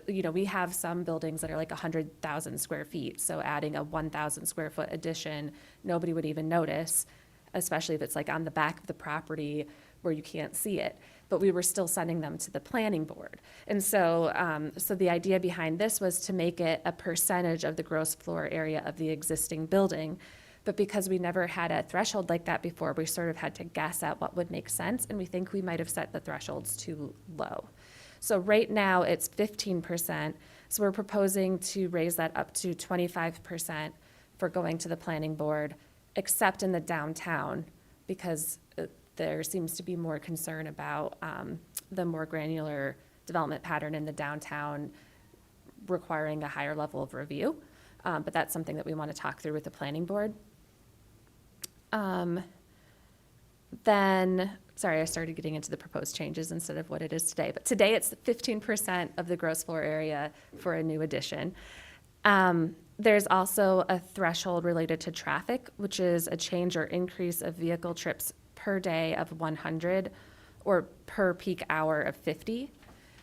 we have some buildings that are like 100,000 square feet. So adding a 1,000 square foot addition, nobody would even notice, especially if it's like on the back of the property where you can't see it. But we were still sending them to the planning board. And so, so the idea behind this was to make it a percentage of the gross floor area of the existing building. But because we never had a threshold like that before, we sort of had to guess at what would make sense, and we think we might have set the thresholds too low. So right now, it's 15%, so we're proposing to raise that up to 25% for going to the planning board, except in the downtown, because there seems to be more concern about the more granular development pattern in the downtown requiring a higher level of review. But that's something that we want to talk through with the planning board. Then, sorry, I started getting into the proposed changes instead of what it is today. But today it's 15% of the gross floor area for a new addition. There's also a threshold related to traffic, which is a change or increase of vehicle trips per day of 100 or per peak hour of 50.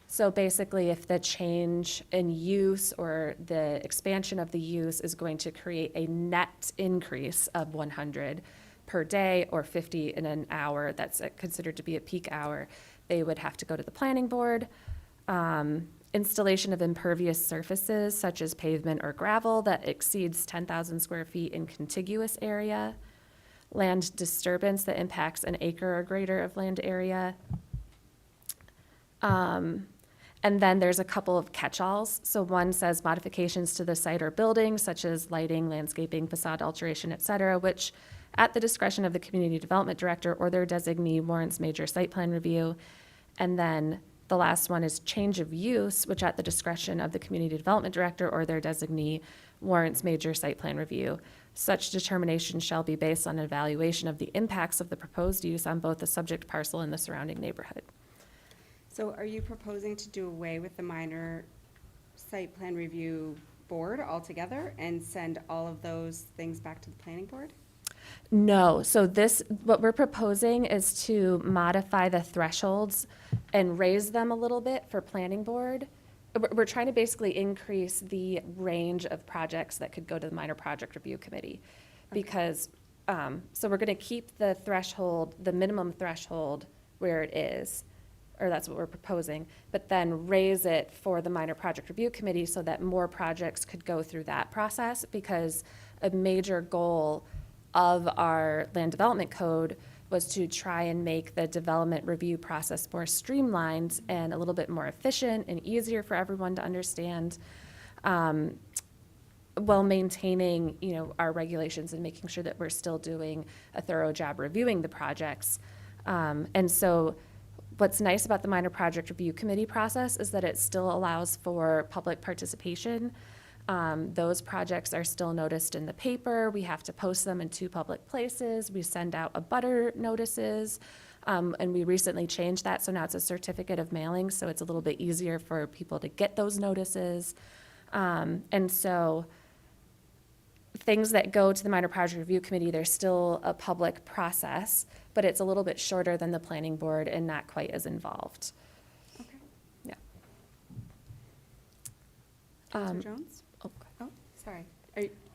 So basically, if the change in use or the expansion of the use is going to create a net increase of 100 per day or 50 in an hour, that's considered to be a peak hour, they would have to go to the planning board. Installation of impervious surfaces such as pavement or gravel that exceeds 10,000 square feet in contiguous area. Land disturbance that impacts an acre or greater of land area. And then there's a couple of catch-alls. So one says modifications to the site or building, such as lighting, landscaping, facade alteration, et cetera, which at the discretion of the community development director or their designee warrants major site plan review. And then the last one is change of use, which at the discretion of the community development director or their designee warrants major site plan review. Such determination shall be based on evaluation of the impacts of the proposed use on both the subject parcel and the surrounding neighborhood. So are you proposing to do away with the minor site plan review board altogether and send all of those things back to the planning board? No, so what we're proposing is to modify the thresholds and raise them a little bit for planning board. We're trying to basically increase the range of projects that could go to the minor project review committee. Because, so we're gonna keep the threshold, the minimum threshold where it is, or that's what we're proposing, but then raise it for the minor project review committee so that more projects could go through that process, because a major goal of our land development code was to try and make the development review process more streamlined and a little bit more efficient and easier for everyone to understand, while maintaining, you know, our regulations and making sure that we're still doing a thorough job reviewing the projects. And so what's nice about the minor project review committee process is that it still allows for public participation. Those projects are still noticed in the paper. We have to post them in 2 public places. We send out abutter notices. And we recently changed that, so now it's a certificate of mailing, so it's a little bit easier for people to get those notices. And so things that go to the minor project review committee, there's still a public process, but it's a little bit shorter than the planning board and not quite as involved. Okay. Yeah. Mr. Jones? Oh, sorry.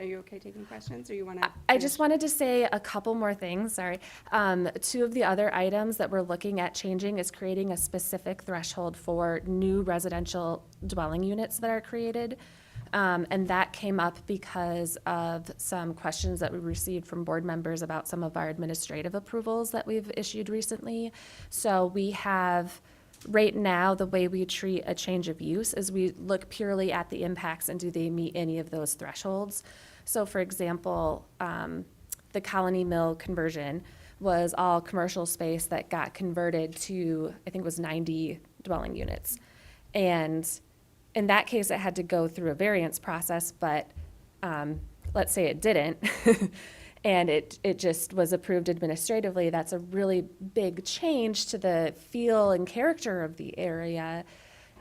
Are you okay taking questions, or you want to? I just wanted to say a couple more things, sorry. 2 of the other items that we're looking at changing is creating a specific threshold for new residential dwelling units that are created. And that came up because of some questions that we received from board members about some of our administrative approvals that we've issued recently. So we have, right now, the way we treat a change of use is we look purely at the impacts and do they meet any of those thresholds. So for example, the Colony Mill conversion was all commercial space that got converted to, I think it was 90 dwelling units. And in that case, it had to go through a variance process, but let's say it didn't, and it just was approved administratively. That's a really big change to the feel and character of the area.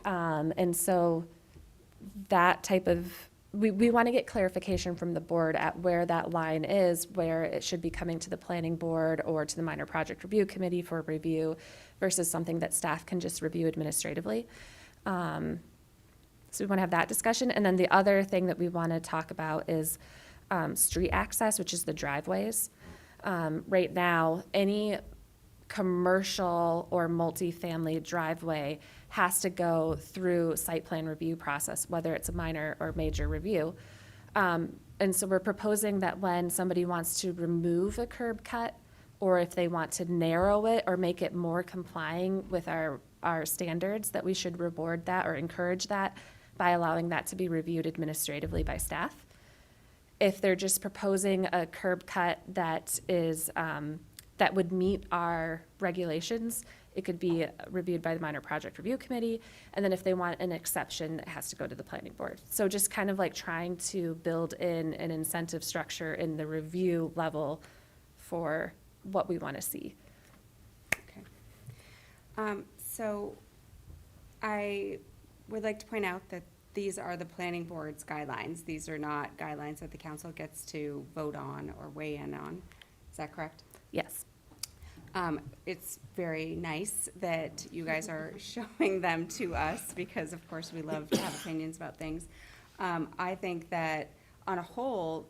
And so that type of, we want to get clarification from the board at where that line is, where it should be coming to the planning board or to the minor project review committee for review versus something that staff can just review administratively. So we want to have that discussion. And then the other thing that we want to talk about is street access, which is the driveways. Right now, any commercial or multifamily driveway has to go through site plan review process, whether it's a minor or major review. And so we're proposing that when somebody wants to remove a curb cut, or if they want to narrow it or make it more complying with our standards, that we should reward that or encourage that by allowing that to be reviewed administratively by staff. If they're just proposing a curb cut that is, that would meet our regulations, it could be reviewed by the minor project review committee. And then if they want an exception, it has to go to the planning board. So just kind of like trying to build in an incentive structure in the review level for what we want to see. Okay. So I would like to point out that these are the planning board's guidelines. These are not guidelines that the council gets to vote on or weigh in on. Is that correct? Yes. It's very nice that you guys are showing them to us, because of course we love to have opinions about things. I think that on a whole,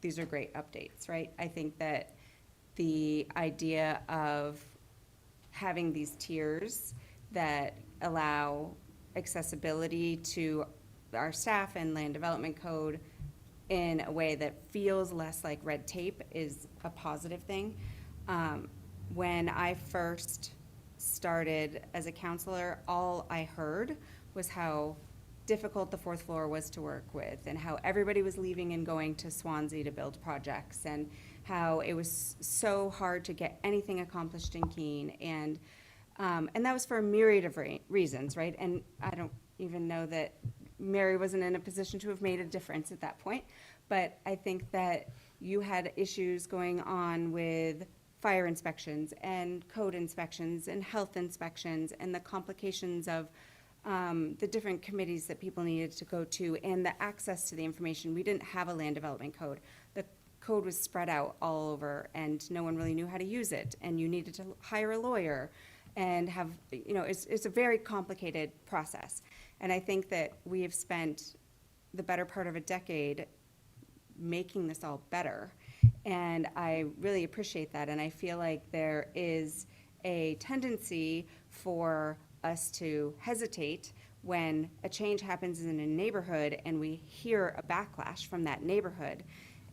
these are great updates, right? I think that the idea of having these tiers that allow accessibility to our staff and land development code in a way that feels less like red tape is a positive thing. When I first started as a counselor, all I heard was how difficult the fourth floor was to work with, and how everybody was leaving and going to Swansea to build projects, and how it was so hard to get anything accomplished in Keene. And that was for a myriad of reasons, right? And I don't even know that Mary wasn't in a position to have made a difference at that point. But I think that you had issues going on with fire inspections and code inspections and health inspections, and the complications of the different committees that people needed to go to, and the access to the information. We didn't have a land development code. The code was spread out all over, and no one really knew how to use it, and you needed to hire a lawyer and have, it's a very complicated process. And I think that we have spent the better part of a decade making this all better. And I really appreciate that. And I feel like there is a tendency for us to hesitate when a change happens in a neighborhood and we hear a backlash from that neighborhood,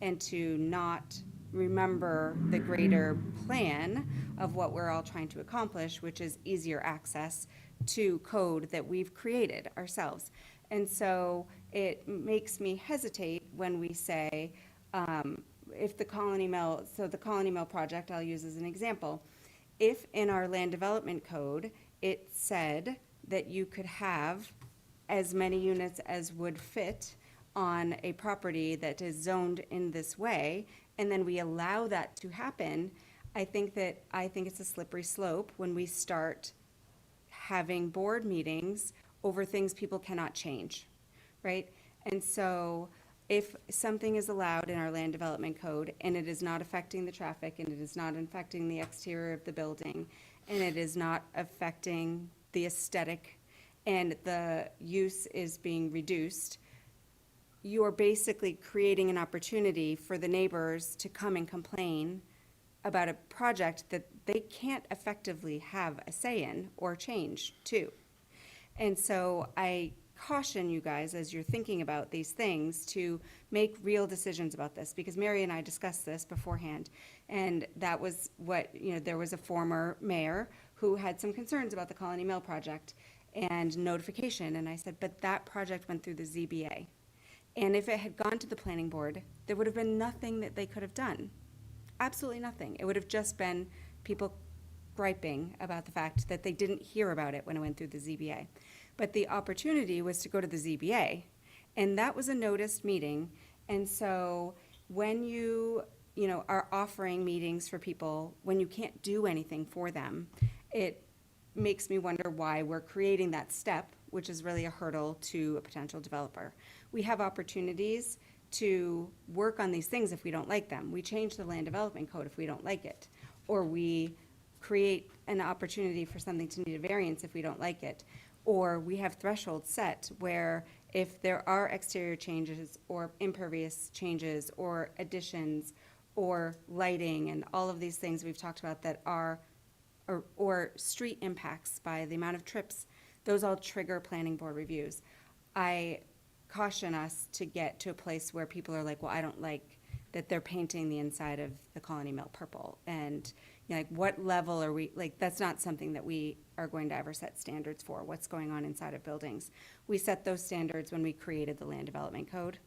and to not remember the greater plan of what we're all trying to accomplish, which is easier access to code that we've created ourselves. And so it makes me hesitate when we say, if the Colony Mill, so the Colony Mill project I'll use as an example, if in our land development code it said that you could have as many units as would fit on a property that is zoned in this way, and then we allow that to happen, I think it's a slippery slope when we start having board meetings over things people cannot change, right? And so if something is allowed in our land development code and it is not affecting the traffic, and it is not affecting the exterior of the building, and it is not affecting the aesthetic, and the use is being reduced, you're basically creating an opportunity for the neighbors to come and complain about a project that they can't effectively have a say in or change to. And so I caution you guys, as you're thinking about these things, to make real decisions about this, because Mary and I discussed this beforehand, and that was what, there was a former mayor who had some concerns about the Colony Mill project and notification, and I said, but that project went through the ZBA. And if it had gone to the planning board, there would have been nothing that they could have done. Absolutely nothing. It would have just been people griping about the fact that they didn't hear about it when it went through the ZBA. But the opportunity was to go to the ZBA, and that was a noticed meeting. And so when you are offering meetings for people, when you can't do anything for them, it makes me wonder why we're creating that step, which is really a hurdle to a potential developer. We have opportunities to work on these things if we don't like them. We change the land development code if we don't like it, or we create an opportunity for something to need a variance if we don't like it, or we have thresholds set where if there are exterior changes or impervious changes or additions or lighting and all of these things we've talked about that are, or street impacts by the amount of trips, those all trigger planning board reviews. I caution us to get to a place where people are like, well, I don't like that they're painting the inside of the Colony Mill purple. And like, what level are we, like, that's not something that we are going to ever set standards for, what's going on inside of buildings. We set those standards when we created the land development code,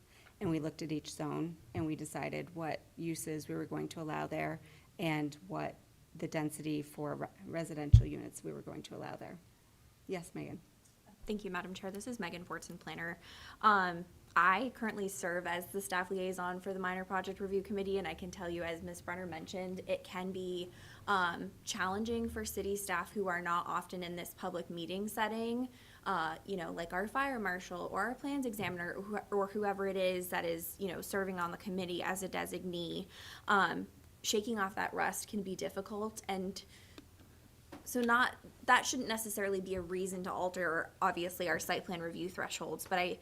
and we looked at each zone, and we decided what uses we were going to allow there and what the density for residential units we were going to allow there. Yes, Megan? Thank you, Madam Chair. This is Megan Fortson, planner. I currently serve as the staff liaison for the Minor Project Review Committee, and I can tell you, as Ms. Brenner mentioned, it can be challenging for city staff who are not often in this public meeting setting, like our fire marshal or our plans examiner or whoever it is that is, serving on the committee as a designee. shaking off that rust can be difficult, and so that shouldn't necessarily be a reason to alter, obviously, our site plan review thresholds, but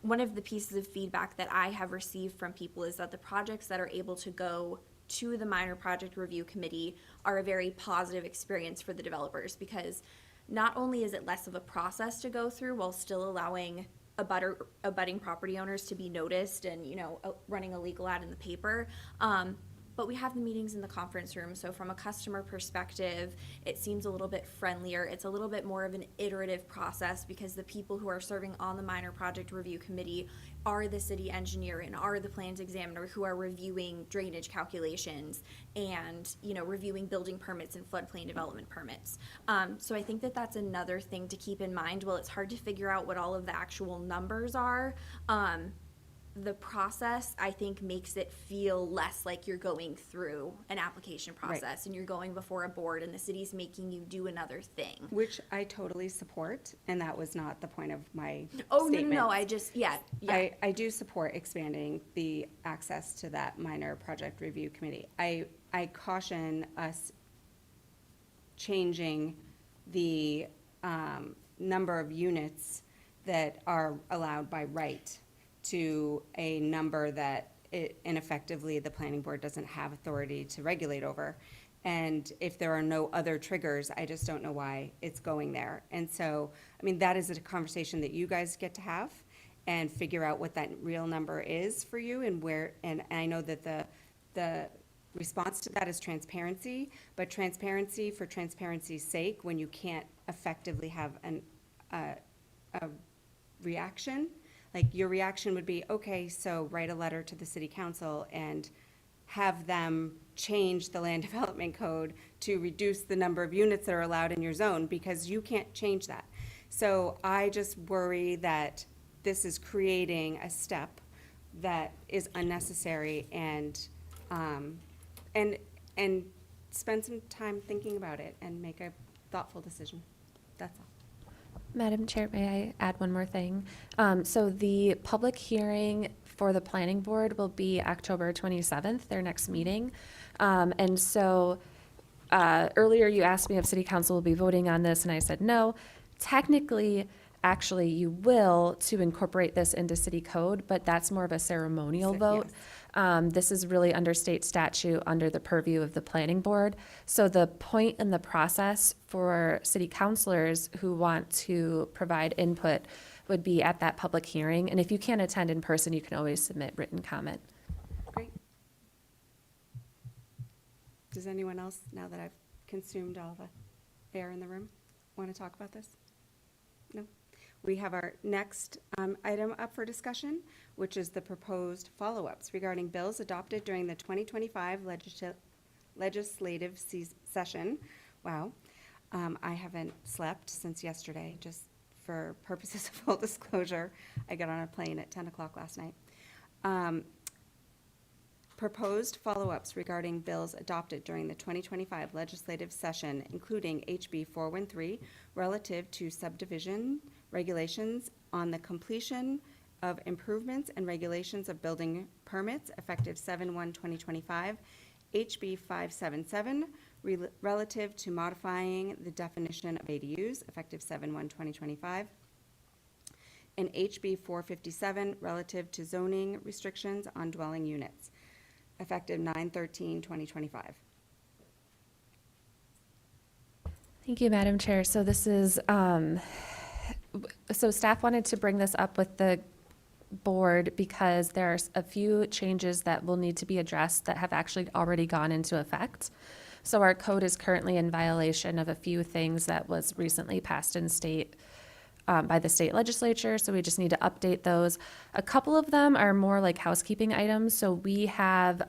one of the pieces of feedback that I have received from people is that the projects that are able to go to the minor project review committee are a very positive experience for the developers, because not only is it less of a process to go through while still allowing abutting property owners to be noticed and, running a legal ad in the paper, but we have the meetings in the conference room, so from a customer perspective, it seems a little bit friendlier. It's a little bit more of an iterative process, because the people who are serving on the minor project review committee are the city engineer and are the plans examiner who are reviewing drainage calculations and, reviewing building permits and floodplain development permits. So I think that that's another thing to keep in mind. While it's hard to figure out what all of the actual numbers are, the process, I think, makes it feel less like you're going through an application process and you're going before a board and the city's making you do another thing. Which I totally support, and that was not the point of my Oh, statement. no, I just, yeah. I do support expanding the access to that minor project review committee. I caution us changing the number of units that are allowed by right to a number that ineffectively the planning board doesn't have authority to regulate over. And if there are no other triggers, I just don't know why it's going there. And so, that is a conversation that you guys get to have and figure out what that real number is for you and where, and I know that the response to that is transparency, but transparency for transparency's sake, when you can't effectively have a reaction, like your reaction would be, okay, so write a letter to the city council and have them change the land development code to reduce the number of units that are allowed in your zone, because you can't change that. So I just worry that this is creating a step that is unnecessary, and spend some time thinking about it and make a thoughtful decision. That's all. Madam Chair, may I add one more thing? So the public hearing for the planning board will be October 27th, their next meeting. And so earlier you asked me if city council will be voting on this, and I said no. Technically, actually, you will to incorporate this into city code, but that's more of a ceremonial vote. This is really under state statute, under the purview of the planning board. So the point in the process for city councilors who want to provide input would be at that public hearing. And if you can't attend in person, you can always submit written comment. Great. Does anyone else, now that I've consumed all the air in the room, want to talk about this? No? We have our next item up for discussion, which is the proposed follow-ups regarding bills adopted during the 2025 legislative session. Wow. I haven't slept since yesterday, just for purposes of full disclosure. I got on a plane at 10 o'clock last night. Proposed follow-ups regarding bills adopted during the 2025 legislative session, including HB 413, relative to subdivision regulations on the completion of improvements and regulations of building permits effective 7/1/2025, HB 577, relative to modifying the definition of ADUs effective 7/1/2025, and HB 457, relative to zoning restrictions on dwelling units effective 9/13/2025. Thank you, Madam Chair. So this is, so staff wanted to bring this up with the board because there's a few changes that will need to be addressed that have actually already gone into effect. So our code is currently in violation of a few things that was recently passed in state by the state legislature, so we just need to update those. A couple of them are more like housekeeping items. So we have,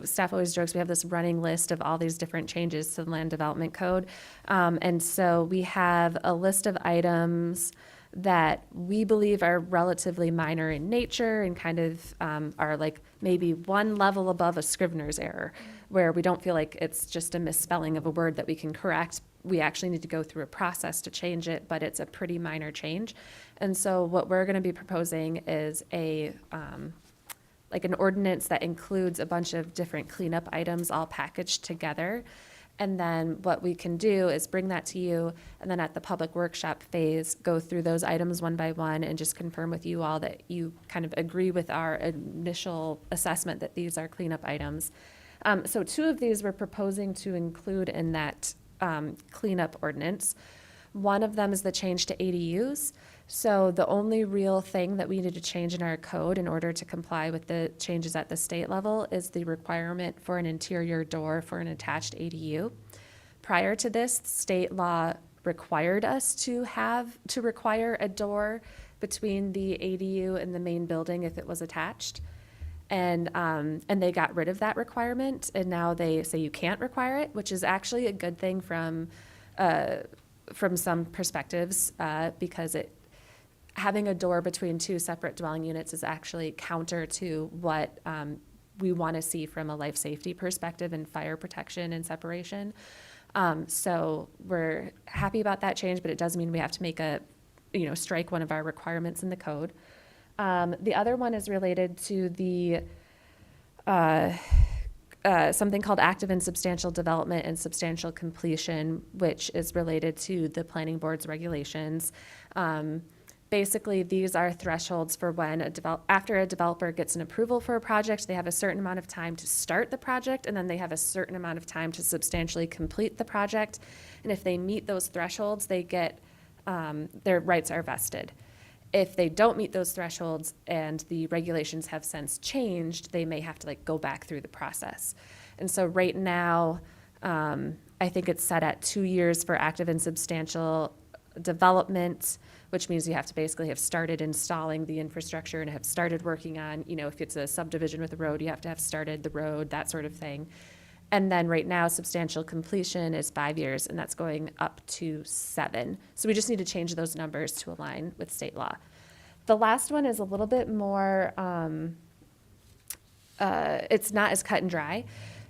staff always jokes, we have this running list of all these different changes to the land development code. And so we have a list of items that we believe are relatively minor in nature and kind of are like maybe one level above a Scrivener's error, where we don't feel like it's just a misspelling of a word that we can correct. We actually need to go through a process to change it, but it's a pretty minor change. And so what we're going to be proposing is a like an ordinance that includes a bunch of different cleanup items all packaged together. And then what we can do is bring that to you, and then at the public workshop phase, go through those items one by one and just confirm with you all that you kind of agree with our initial assessment that these are cleanup items. So 2 of these we're proposing to include in that cleanup ordinance. One of them is the change to ADUs. So the only real thing that we needed to change in our code in order to comply with the changes at the state level is the requirement for an interior door for an attached ADU. Prior to this, state law required us to require a door between the ADU and the main building if it was attached. And they got rid of that requirement, and now they say you can't require it, which is actually a good thing from some perspectives, because having a door between 2 separate dwelling units is actually counter to what we want to see from a life safety perspective and fire protection and separation. So we're happy about that change, but it does mean we have to make strike one of our requirements in the code. The other one is related to the something called active and substantial development and substantial completion, which is related to the planning board's regulations. Basically, these are thresholds for when after a developer gets an approval for a project, they have a certain amount of time to start the project, and then they have a certain amount of time to substantially complete the project. And if they meet those thresholds, they get their rights are vested. If they don't meet those thresholds and the regulations have since changed, they may have to go back through the process. And so right now, I think it's set at 2 years for active and substantial development, which means you have to basically have started installing the infrastructure and have started working on, if it's a subdivision with a road, you have to have started the road, that sort of thing. And then right now, substantial completion is 5 years, and that's going up to 7. So we just need to change those numbers to align with state law. The last one is a little bit more, it's not as cut and dry.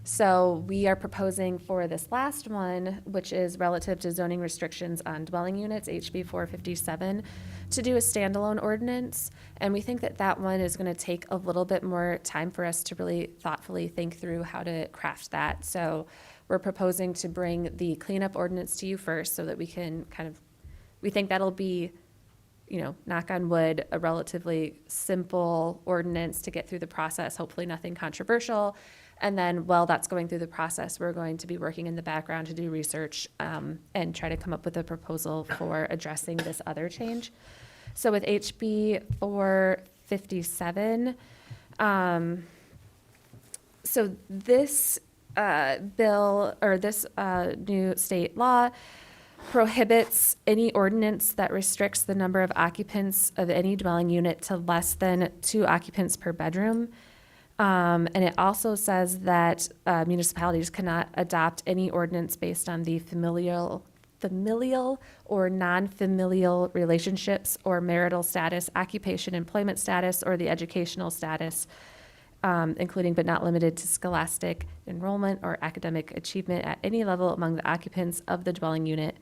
So we are proposing for this last one, which is relative to zoning restrictions on dwelling units, HB 457, to do a standalone ordinance. And we think that that one is going to take a little bit more time for us to really thoughtfully think through how to craft that. So we're proposing to bring the cleanup ordinance to you first so that we can we think that'll be, knock on wood, a relatively simple ordinance to get through the process, hopefully nothing controversial. And then while that's going through the process, we're going to be working in the background to do research and try to come up with a proposal for addressing this other change. So with HB 457, so this bill or this new state law prohibits any ordinance that restricts the number of occupants of any dwelling unit to less than 2 occupants per bedroom. And it also says that municipalities cannot adopt any ordinance based on the familial or non-familial relationships or marital status, occupation, employment status, or the educational status, including but not limited to scholastic enrollment or academic achievement at any level among the occupants of the dwelling unit,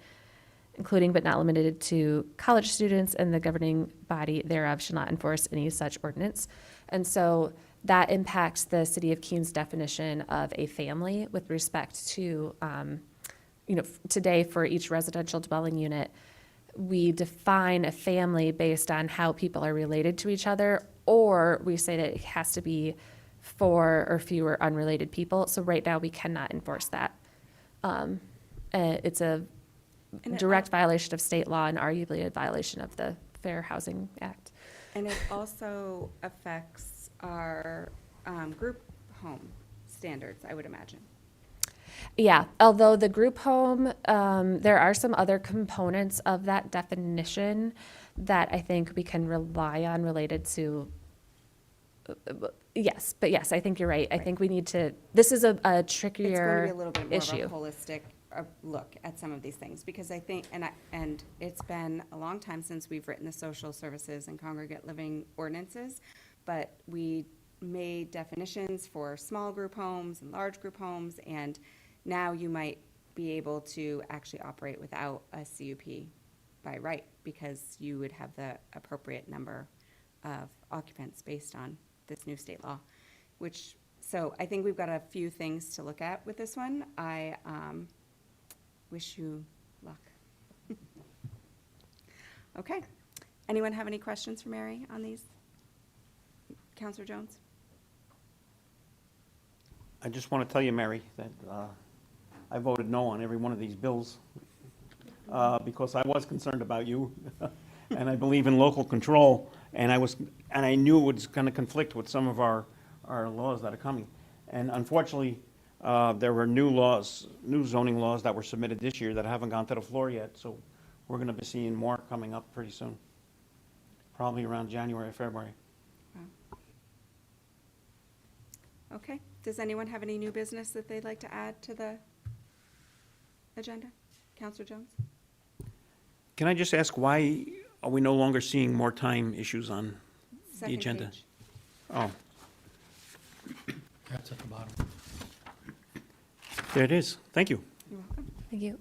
including but not limited to college students, and the governing body thereof shall not enforce any such ordinance. And so that impacts the City of Keene definition of a family with respect to, today for each residential dwelling unit, we define a family based on how people are related to each other, or we say that it has to be 4 or fewer unrelated people. So right now, we cannot enforce that. It's a direct violation of state law and arguably a violation of the Fair Housing Act. And it also affects our group home standards, I would imagine. Yeah, although the group home, there are some other components of that definition that I think we can rely on related to, yes, I think you're right. I think we need to, this is a trickier issue. It's going to be a little bit more of a holistic look at some of these things, because I think, and it's been a long time since we've written the social services and congregate living ordinances, but we made definitions for small group homes and large group homes, and now you might be able to actually operate without a CUP by right, because you would have the appropriate number of occupants based on this new state law, so I think we've got a few things to look at with this one. I wish you luck. Okay. Anyone have any questions for Mary on these? Counselor Jones? I just want to tell you, Mary, that I voted no on every one of these bills because I was concerned about you, and I believe in local control, and I knew it was going to conflict with some of our laws that are coming. And unfortunately, there were new zoning laws that were submitted this year that haven't gone to the floor yet, so we're going to be seeing more coming up pretty soon, probably around January or February. Okay. Does anyone have any new business that they'd like to add to the agenda? Counselor Jones? Can I just ask, why are we no longer seeing more time issues on the Second agenda? page. Oh, That's at the bottom. there it is. Thank you. You're welcome. Thank you.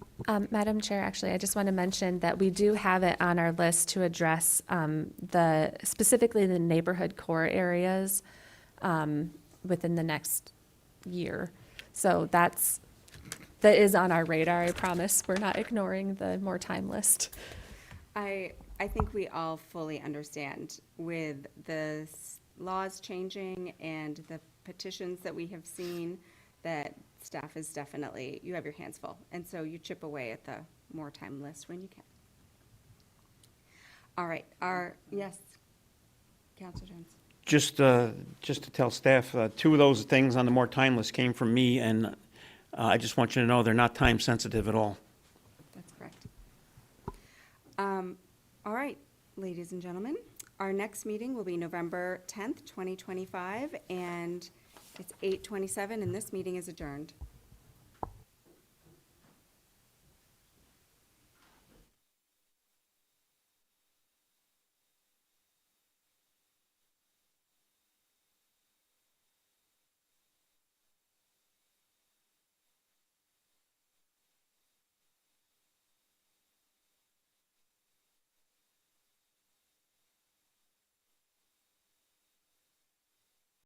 Madam Chair, actually, I just want to mention that we do have it on our list to address specifically the neighborhood core areas within the next year. So that is on our radar, I promise. We're not ignoring the more time list. I think we all fully understand with the laws changing and the petitions that we have seen that staff is definitely, you have your hands full. And so you chip away at the more time list when you can. All right, yes, Counselor Jones. Just to tell staff, two of those things on the more time list came from me, and I just want you to know they're not time sensitive at all. That's correct. All right, ladies and gentlemen, our next meeting will be November 10th, 2025, and it's 8:27, and this meeting is adjourned.